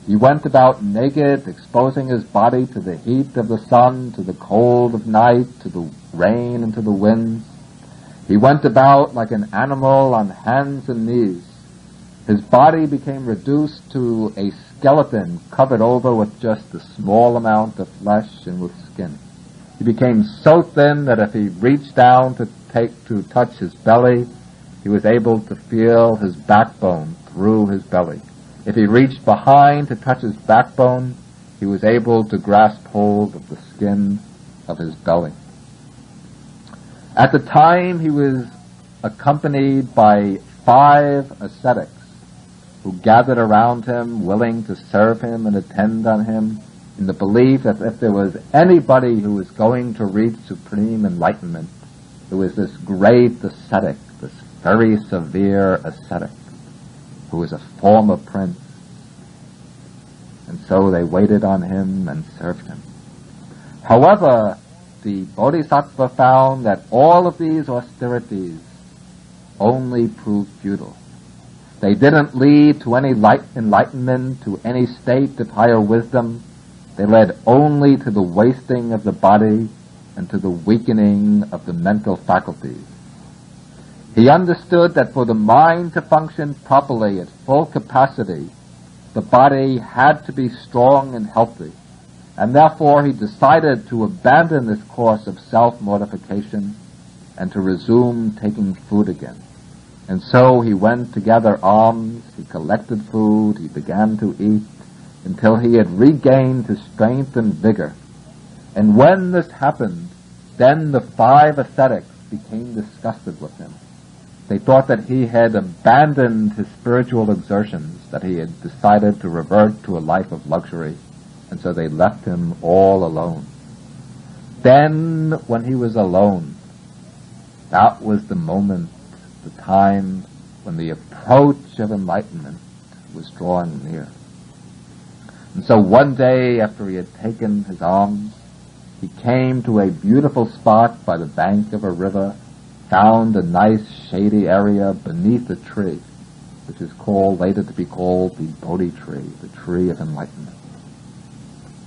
He went about naked, exposing his body to the heat of the sun, to the cold of night, to the rain and to the winds. He went about like an animal on hands and knees. His body became reduced to a skeleton covered over with just a small amount of flesh and with skin. He became so thin that if he reached down to touch his belly, he was able to feel his backbone through his belly. If he reached behind to touch his backbone, he was able to grasp hold of the skin of his belly. At the time, he was accompanied by 5 ascetics who gathered around him, willing to serve him and attend on him, in the belief that if there was anybody who was going to reach supreme enlightenment, it was this great ascetic, this very severe ascetic, who was a former prince. And so they waited on him and served him. However, the Bodhisattva found that all of these austerities only proved futile. They didn't lead to any enlightenment, to any state of higher wisdom. They led only to the wasting of the body and to the weakening of the mental faculties. He understood that for the mind to function properly at full capacity, the body had to be strong and healthy, and therefore he decided to abandon this course of self-mortification and to resume taking food again. And so he went to gather alms, he collected food, he began to eat, until he had regained his strength and vigor. And when this happened, then the 5 ascetics became disgusted with him. They thought that he had abandoned his spiritual exertions, that he had decided to revert to a life of luxury, and so they left him all alone. Then, when he was alone, That was the moment, the time when the approach of enlightenment was drawing near. And so one day, after he had taken his alms, he came to a beautiful spot by the bank of a river, found a nice shady area beneath a tree, which is called, later to be called, the Bodhi tree, the tree of enlightenment.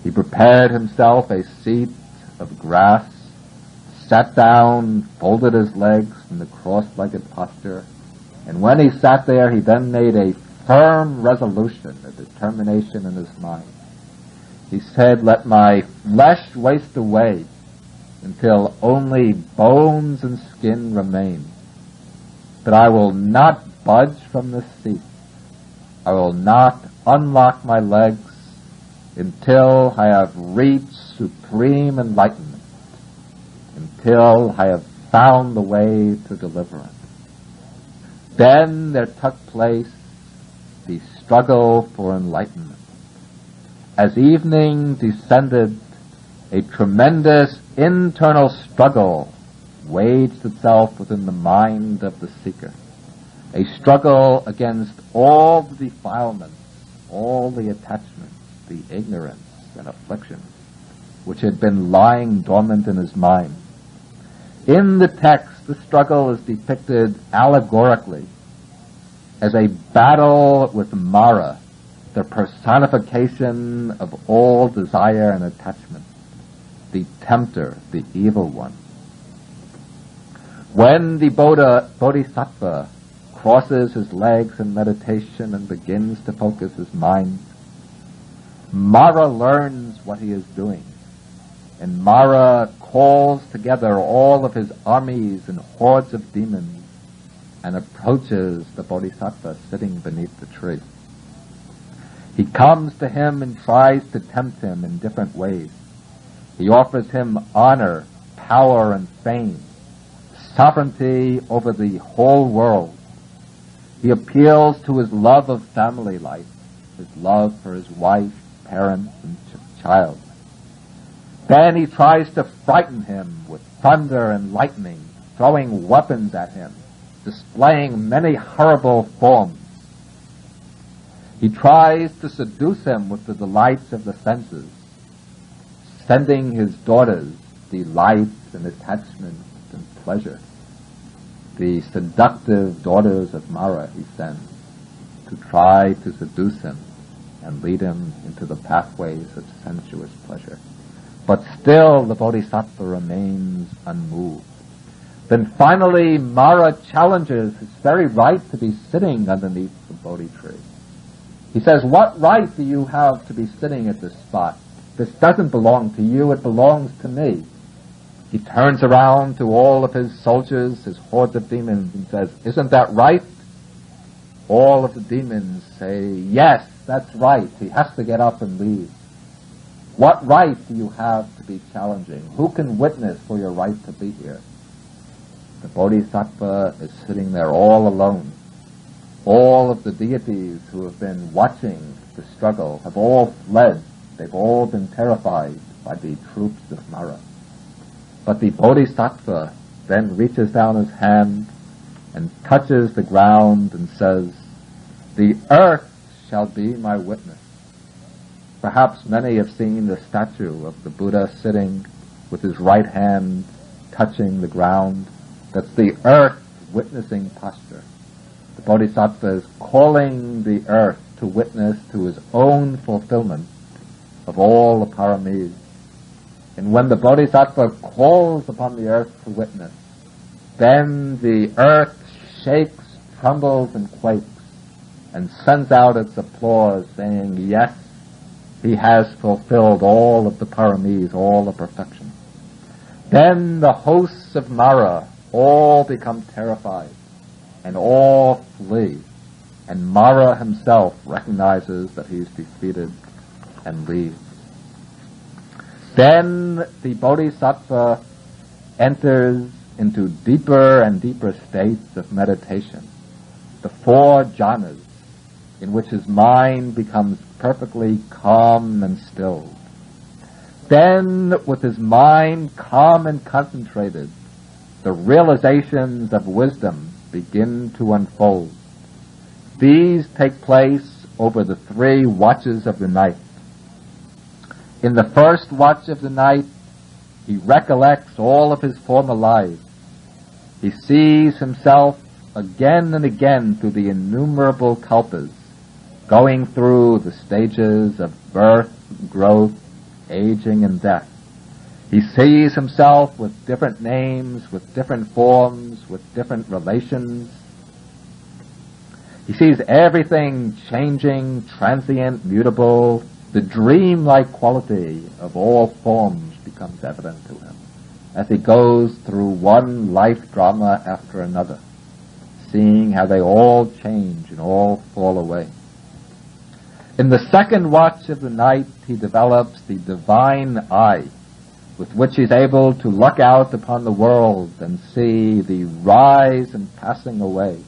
He prepared himself a seat of grass, sat down, folded his legs in the cross-legged posture, and when he sat there, he then made a firm resolution, a determination in his mind. He said, "Let my flesh waste away until only bones and skin remain. But I will not budge from this seat. I will not unlock my legs until I have reached supreme enlightenment, until I have found the way to deliverance." Then there took place the struggle for enlightenment. As evening descended, a tremendous internal struggle waged itself within the mind of the seeker. A struggle against all the defilements, all the attachments, the ignorance and afflictions, which had been lying dormant in his mind. In the text, the struggle is depicted allegorically as a battle with Mara, the personification of all desire and attachment, the tempter, the evil one. When the Bodhisattva crosses his legs in meditation and begins to focus his mind, Mara learns what he is doing, and Mara calls together all of his armies and hordes of demons and approaches the Bodhisattva sitting beneath the tree. He comes to him and tries to tempt him in different ways. He offers him honor, power, and fame, sovereignty over the whole world. He appeals to his love of family life, his love for his wife, parents, and child. Then he tries to frighten him with thunder and lightning, throwing weapons at him, displaying many horrible forms. He tries to seduce him with the delights of the senses, sending his daughters delights and attachment and pleasure. The seductive daughters of Mara he sends to try to seduce him and lead him into the pathways of sensuous pleasure. But still the Bodhisattva remains unmoved. Then finally Mara challenges his very right to be sitting underneath the Bodhi tree. He says, "What right do you have to be sitting at this spot? This doesn't belong to you, it belongs to me." He turns around to all of his soldiers, his hordes of demons, and says, "Isn't that right?" All of the demons say, "Yes, that's right. He has to get up and leave." "What right do you have to be challenging? Who can witness for your right to be here?" The Bodhisattva is sitting there all alone. All of the deities who have been watching the struggle have all fled. They've all been terrified by the troops of Mara. But the Bodhisattva then reaches down his hand and touches the ground and says, "The earth shall be my witness." Perhaps many have seen the statue of the Buddha sitting with his right hand touching the ground. That's the earth witnessing posture. The Bodhisattva is calling the earth to witness to his own fulfillment of all the paramis. And when the Bodhisattva calls upon the earth to witness, then the earth shakes, trembles, and quakes, and sends out its applause, saying, "Yes, he has fulfilled all of the paramis, all the perfection." Then the hosts of Mara all become terrified, and all flee, and Mara himself recognizes that he is defeated and leaves. Then the Bodhisattva enters into deeper and deeper states of meditation, the 4 jhanas, in which his mind becomes perfectly calm and stilled. Then, with his mind calm and concentrated, the realizations of wisdom begin to unfold. These take place over the 3 watches of the night. In the first watch of the night, he recollects all of his former lives. He sees himself again and again through the innumerable kalpas, going through the stages of birth, growth, aging, and death. He sees himself with different names, with different forms, with different relations. He sees everything changing, transient, mutable. The dream-like quality of all forms becomes evident to him as he goes through one life drama after another, seeing how they all change and all fall away. In the second watch of the night, he develops the divine eye, with which he's able to look out upon the world and see the rise and passing away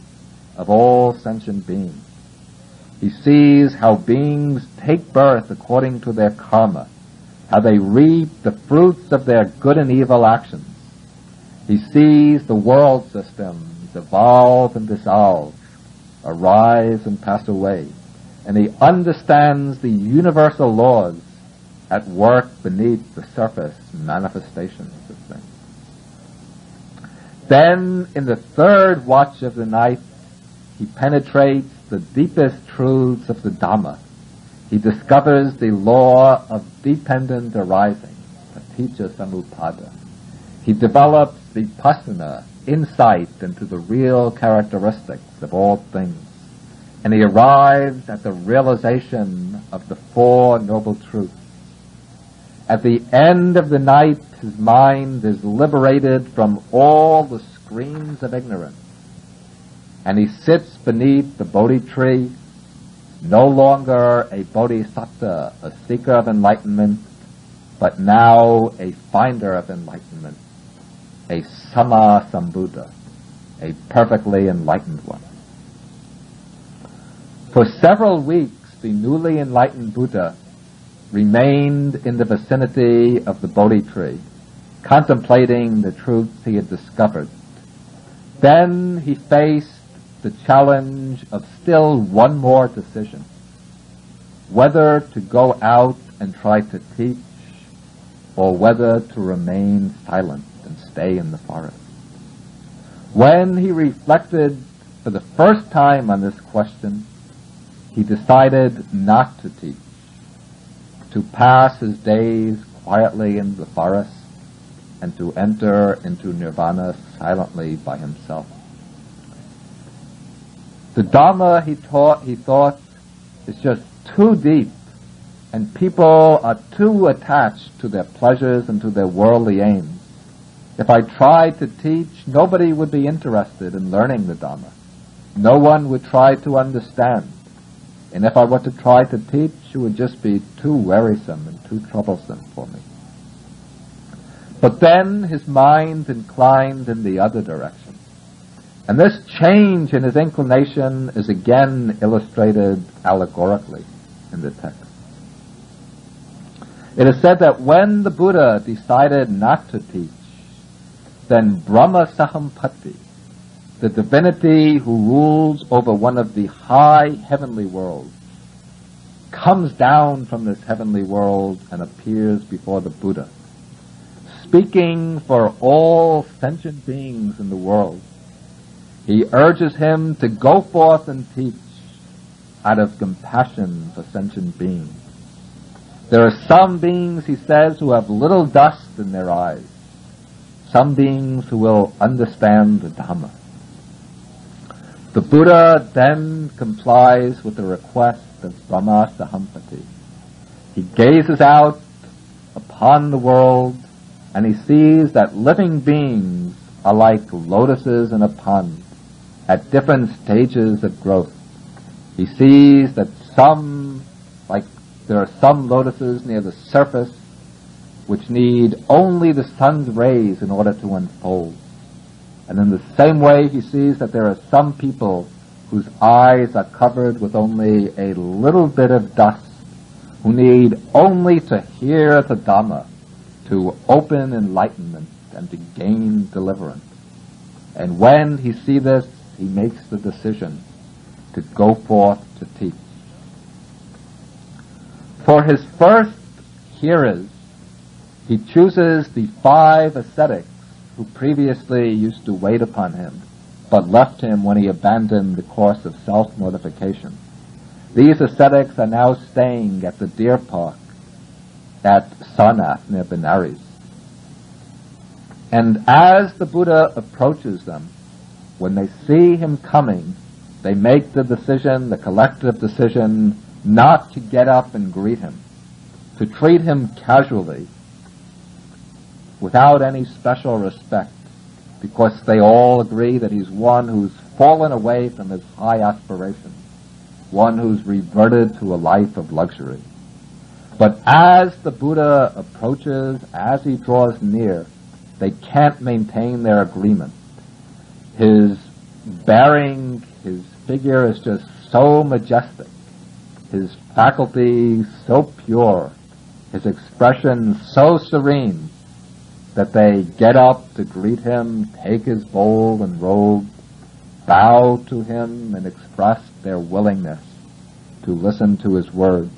of all sentient beings. He sees how beings take birth according to their karma, how they reap the fruits of their good and evil actions. He sees the world systems evolve and dissolve, arise and pass away, and he understands the universal laws at work beneath the surface manifestations of things. Then, in the third watch of the night, he penetrates the deepest truths of the Dhamma. He discovers the law of dependent arising, paticca samuppada. He develops vipassana, insight into the real characteristics of all things. And he arrives at the realization of the 4 noble truths. At the end of the night, his mind is liberated from all the screens of ignorance, and he sits beneath the Bodhi tree, no longer a bodhisattva, a seeker of enlightenment, but now a finder of enlightenment, a Samma Sambuddha, a perfectly enlightened one. For several weeks, the newly enlightened Buddha remained in the vicinity of the Bodhi tree, contemplating the truths he had discovered. Then he faced the challenge of still one more decision, whether to go out and try to teach, or whether to remain silent and stay in the forest. When he reflected for the first time on this question, he decided not to teach, to pass his days quietly in the forest, and to enter into nirvana silently by himself. The Dhamma, he thought, is just too deep, and people are too attached to their pleasures and to their worldly aims. If I tried to teach, nobody would be interested in learning the Dhamma. No one would try to understand. And if I were to try to teach, it would just be too wearisome and too troublesome for me. But then his mind inclined in the other direction. And this change in his inclination is again illustrated allegorically in the text. It is said that when the Buddha decided not to teach, then Brahma Sahampati, the divinity who rules over one of the high heavenly worlds, comes down from this heavenly world and appears before the Buddha, speaking for all sentient beings in the world. He urges him to go forth and teach out of compassion for sentient beings. There are some beings, he says, who have little dust in their eyes, some beings who will understand the Dhamma. The Buddha then complies with the request of Brahma Sahampati. He gazes out upon the world and he sees that living beings are like lotuses in a pond at different stages of growth. He sees that there are some lotuses near the surface which need only the sun's rays in order to unfold. And in the same way, he sees that there are some people whose eyes are covered with only a little bit of dust, who need only to hear the Dhamma to open enlightenment and to gain deliverance. And when he sees this, he makes the decision to go forth to teach. For his first hearers, he chooses the 5 ascetics who previously used to wait upon him, but left him when he abandoned the course of self-mortification. These ascetics are now staying at the deer park at Sarnath near Benares. And as the Buddha approaches them, when they see him coming, they make the decision, the collective decision, not to get up and greet him, to treat him casually, without any special respect, because they all agree that he's one who's fallen away from his high aspirations, one who's reverted to a life of luxury. But as the Buddha approaches, as he draws near, they can't maintain their agreement. His bearing, his figure is just so majestic, his faculties so pure, his expression so serene, that they get up to greet him, take his bowl and robe, bow to him, and express their willingness to listen to his words.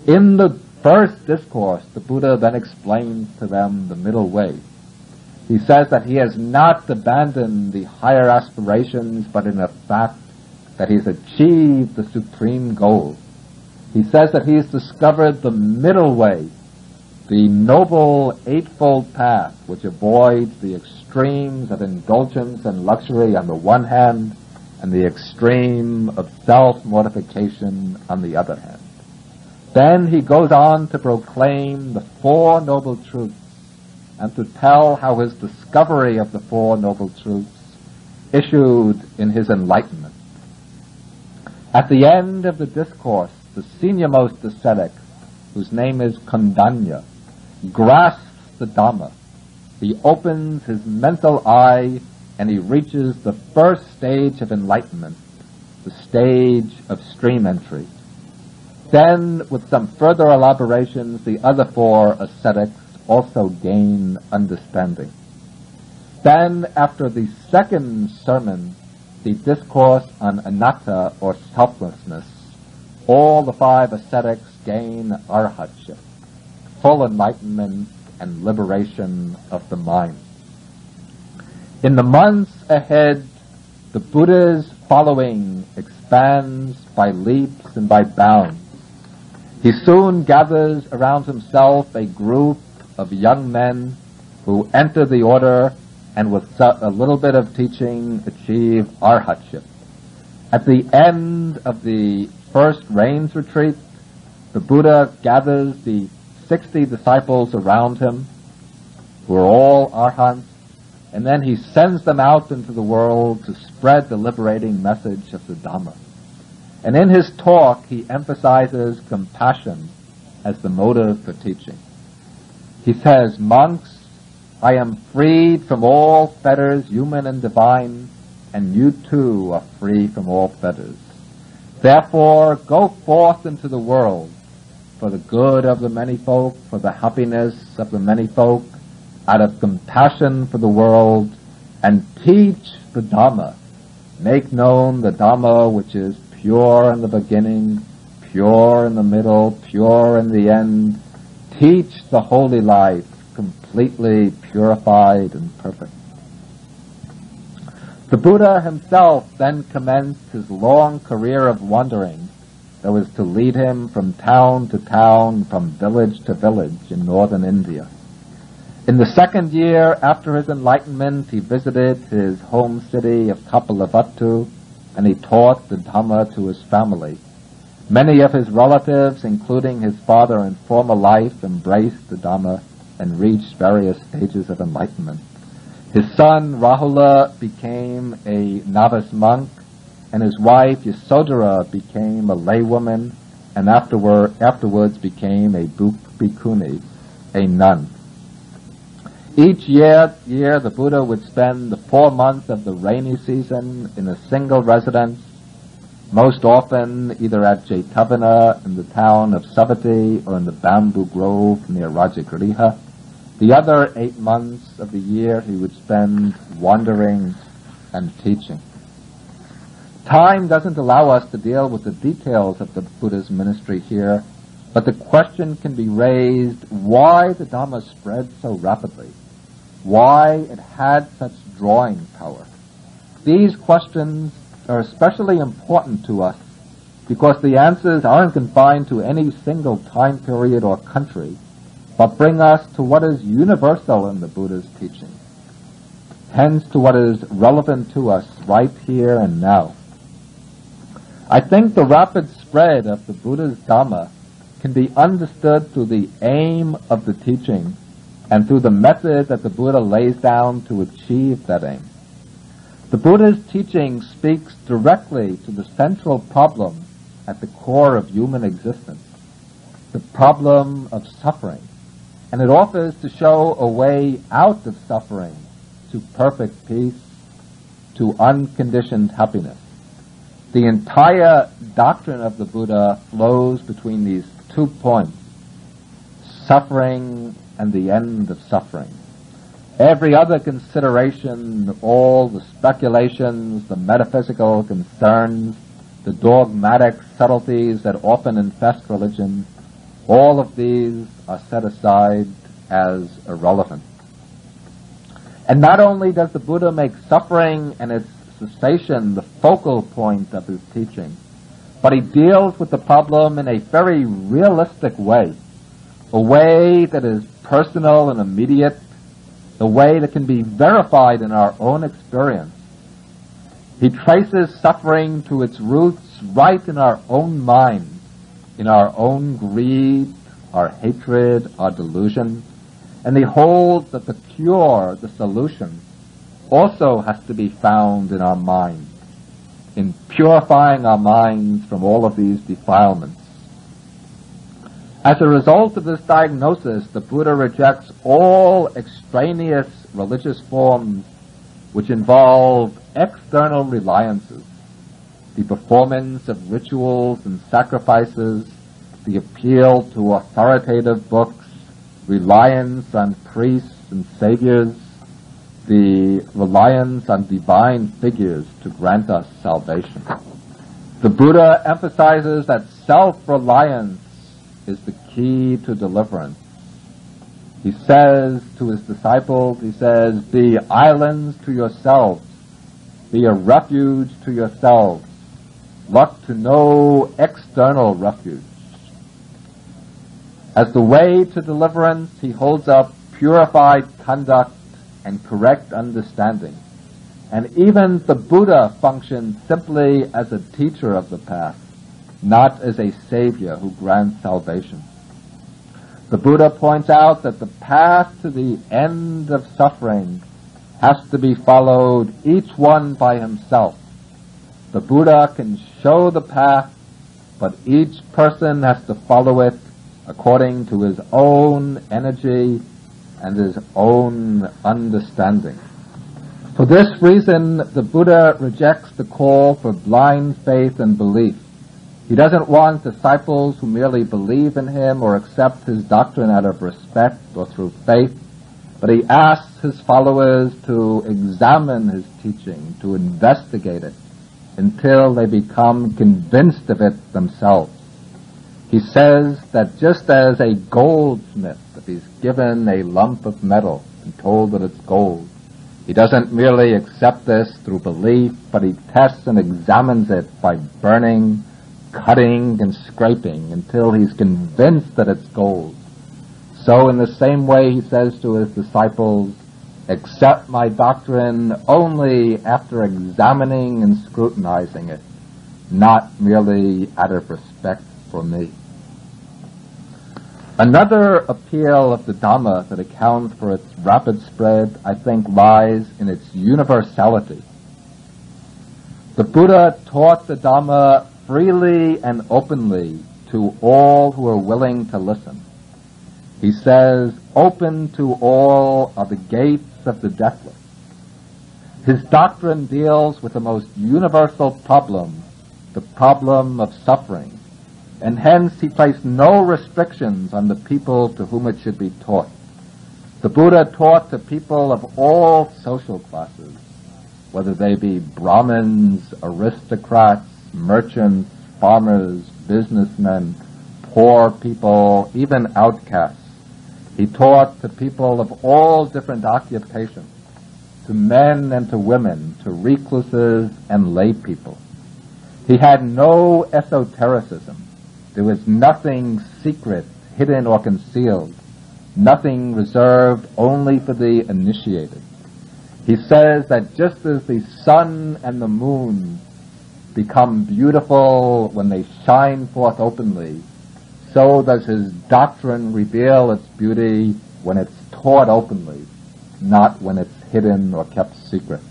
In the first discourse, the Buddha then explains to them the middle way. He says that he has not abandoned the higher aspirations, but in the fact that he's achieved the supreme goal. He says that he's discovered the middle way, the noble eightfold path, which avoids the extremes of indulgence and luxury on the one hand, and the extreme of self-mortification on the other hand. Then he goes on to proclaim the 4 noble truths, and to tell how his discovery of the 4 noble truths issued in his enlightenment. At the end of the discourse, the seniormost ascetic, whose name is Kondanya, grasps the Dhamma. He opens his mental eye and he reaches the first stage of enlightenment, the stage of stream entry. Then, with some further elaborations, the other 4 ascetics also gain understanding. Then, after the second sermon, the discourse on anatta, or selflessness, all the 5 ascetics gain arhatship, full enlightenment and liberation of the mind. In the months ahead, the Buddha's following expands by leaps and by bounds. He soon gathers around himself a group of young men who enter the order and with a little bit of teaching achieve arhatship. At the end of the first rains retreat, the Buddha gathers the 60 disciples around him, who are all arhants, and then he sends them out into the world to spread the liberating message of the Dhamma. And in his talk, he emphasizes compassion as the motive for teaching. He says, "Monks, I am freed from all fetters, human and divine, and you too are free from all fetters. Therefore, go forth into the world for the good of the many folk, for the happiness of the many folk, out of compassion for the world, and teach the Dhamma. Make known the Dhamma which is pure in the beginning, pure in the middle, pure in the end. Teach the holy life, completely purified and perfect." The Buddha himself then commenced his long career of wandering that was to lead him from town to town, from village to village in northern India. In the second year after his enlightenment, he visited his home city of Kapilavatthu, and he taught the Dhamma to his family. Many of his relatives, including his father in former life, embraced the Dhamma and reached various stages of enlightenment. His son Rahula became a novice monk, and his wife Yasodhara became a laywoman, and afterwards became a bhikkhuni, a nun. Each year the Buddha would spend the 4 months of the rainy season in a single residence, most often either at Jetavana in the town of Savatthi or in the bamboo grove near Rajagriha. The other 8 months of the year he would spend wandering and teaching. Time doesn't allow us to deal with the details of the Buddha's ministry here, but the question can be raised why the Dhamma spread so rapidly, why it had such drawing power. These questions are especially important to us because the answers aren't confined to any single time period or country, but bring us to what is universal in the Buddha's teaching, hence to what is relevant to us right here and now. I think the rapid spread of the Buddha's Dhamma can be understood through the aim of the teaching and through the method that the Buddha lays down to achieve that aim. The Buddha's teaching speaks directly to the central problem at the core of human existence, the problem of suffering, and it offers to show a way out of suffering to perfect peace, to unconditioned happiness. The entire doctrine of the Buddha flows between these 2 points, suffering and the end of suffering. Every other consideration, all the speculations, the metaphysical concerns, the dogmatic subtleties that often infest religion, all of these are set aside as irrelevant. And not only does the Buddha make suffering and its cessation the focal point of his teaching, but he deals with the problem in a very realistic way, a way that is personal and immediate, a way that can be verified in our own experience. He traces suffering to its roots right in our own mind, in our own greed, our hatred, our delusion, and he holds that the cure, the solution, also has to be found in our mind, in purifying our minds from all of these defilements. As a result of this diagnosis, the Buddha rejects all extraneous religious forms which involve external reliances, the performance of rituals and sacrifices, the appeal to authoritative books, reliance on priests and saviors, the reliance on divine figures to grant us salvation. The Buddha emphasizes that self-reliance is the key to deliverance. He says to his disciples, he says, be islands to yourselves, be a refuge to yourselves, look to no external refuge. As the way to deliverance, he holds up purified conduct and correct understanding. And even the Buddha functions simply as a teacher of the path, not as a savior who grants salvation. The Buddha points out that the path to the end of suffering has to be followed each one by himself. The Buddha can show the path, but each person has to follow it according to his own energy and his own understanding. For this reason, the Buddha rejects the call for blind faith and belief. He doesn't want disciples who merely believe in him or accept his doctrine out of respect or through faith, but he asks his followers to examine his teaching, to investigate it, until they become convinced of it themselves. He says that just as a goldsmith, if he's given a lump of metal and told that it's gold, he doesn't merely accept this through belief, but he tests and examines it by burning, cutting, and scraping until he's convinced that it's gold. So in the same way, he says to his disciples, accept my doctrine only after examining and scrutinizing it, not merely out of respect for me. Another appeal of the Dhamma that accounts for its rapid spread, I think, lies in its universality. The Buddha taught the Dhamma freely and openly to all who are willing to listen. He says, open to all are the gates of the deathless. His doctrine deals with the most universal problem, the problem of suffering, and hence he placed no restrictions on the people to whom it should be taught. The Buddha taught to people of all social classes, whether they be Brahmins, aristocrats, merchants, farmers, businessmen, poor people, even outcasts. He taught to people of all different occupations, to men and to women, to recluses and lay people. He had no esotericism. There was nothing secret, hidden, or concealed, nothing reserved only for the initiated. He says that just as the sun and the moon become beautiful when they shine forth openly, so does his doctrine reveal its beauty when it's taught openly, not when it's hidden or kept secret.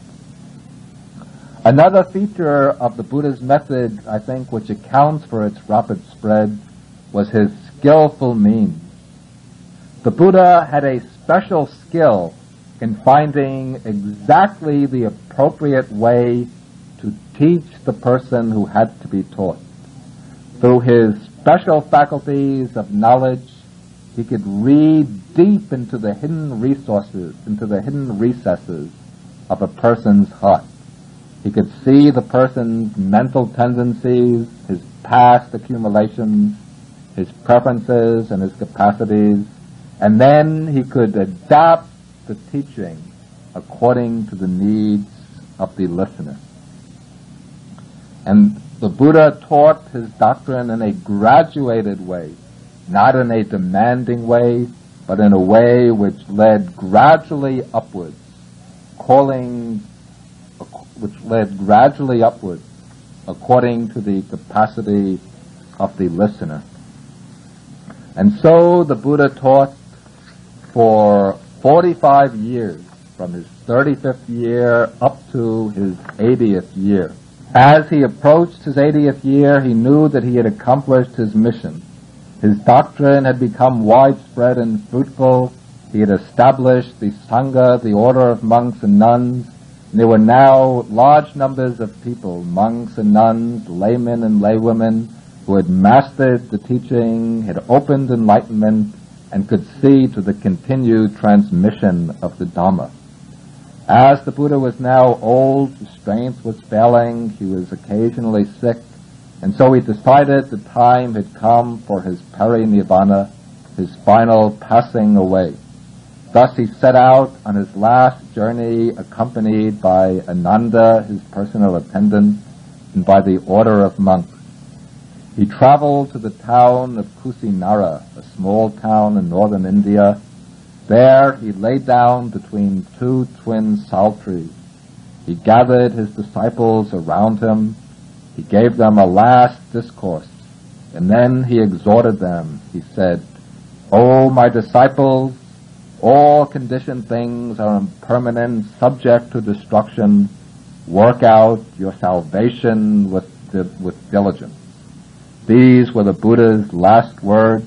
Another feature of the Buddha's method, I think, which accounts for its rapid spread, was his skillful means. The Buddha had a special skill in finding exactly the appropriate way to teach the person who had to be taught. Through his special faculties of knowledge, he could read deep into the hidden resources, into the hidden recesses of a person's heart. He could see the person's mental tendencies, his past accumulations, his preferences and his capacities, and then he could adapt the teaching according to the needs of the listener. And the Buddha taught his doctrine in a graduated way, not in a demanding way, but in a way which led gradually upwards, according to the capacity of the listener. And so the Buddha taught for 45 years, from his 35th year up to his 80th year. As he approached his 80th year, he knew that he had accomplished his mission. His doctrine had become widespread and fruitful. He had established the Sangha, the order of monks and nuns. And there were now large numbers of people, monks and nuns, laymen and laywomen, who had mastered the teaching, had opened enlightenment, and could see to the continued transmission of the Dhamma. As the Buddha was now old, his strength was failing, he was occasionally sick, and so he decided the time had come for his parinibbana, his final passing away. Thus he set out on his last journey accompanied by Ananda, his personal attendant, and by the order of monks. He traveled to the town of Kusinara, a small town in northern India. There he lay down between two twin sal trees. He gathered his disciples around him. He gave them a last discourse, and then he exhorted them. He said, "O my disciples, all conditioned things are impermanent, subject to destruction. Work out your salvation with diligence." These were the Buddha's last words.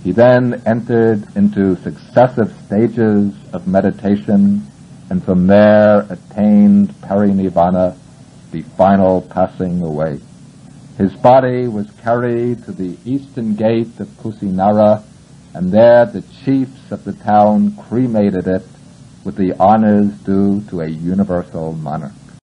He then entered into successive stages of meditation, and from there attained parinibbana, the final passing away. His body was carried to the eastern gate of Kusinara, and there the chiefs of the town cremated it with the honors due to a universal monarch.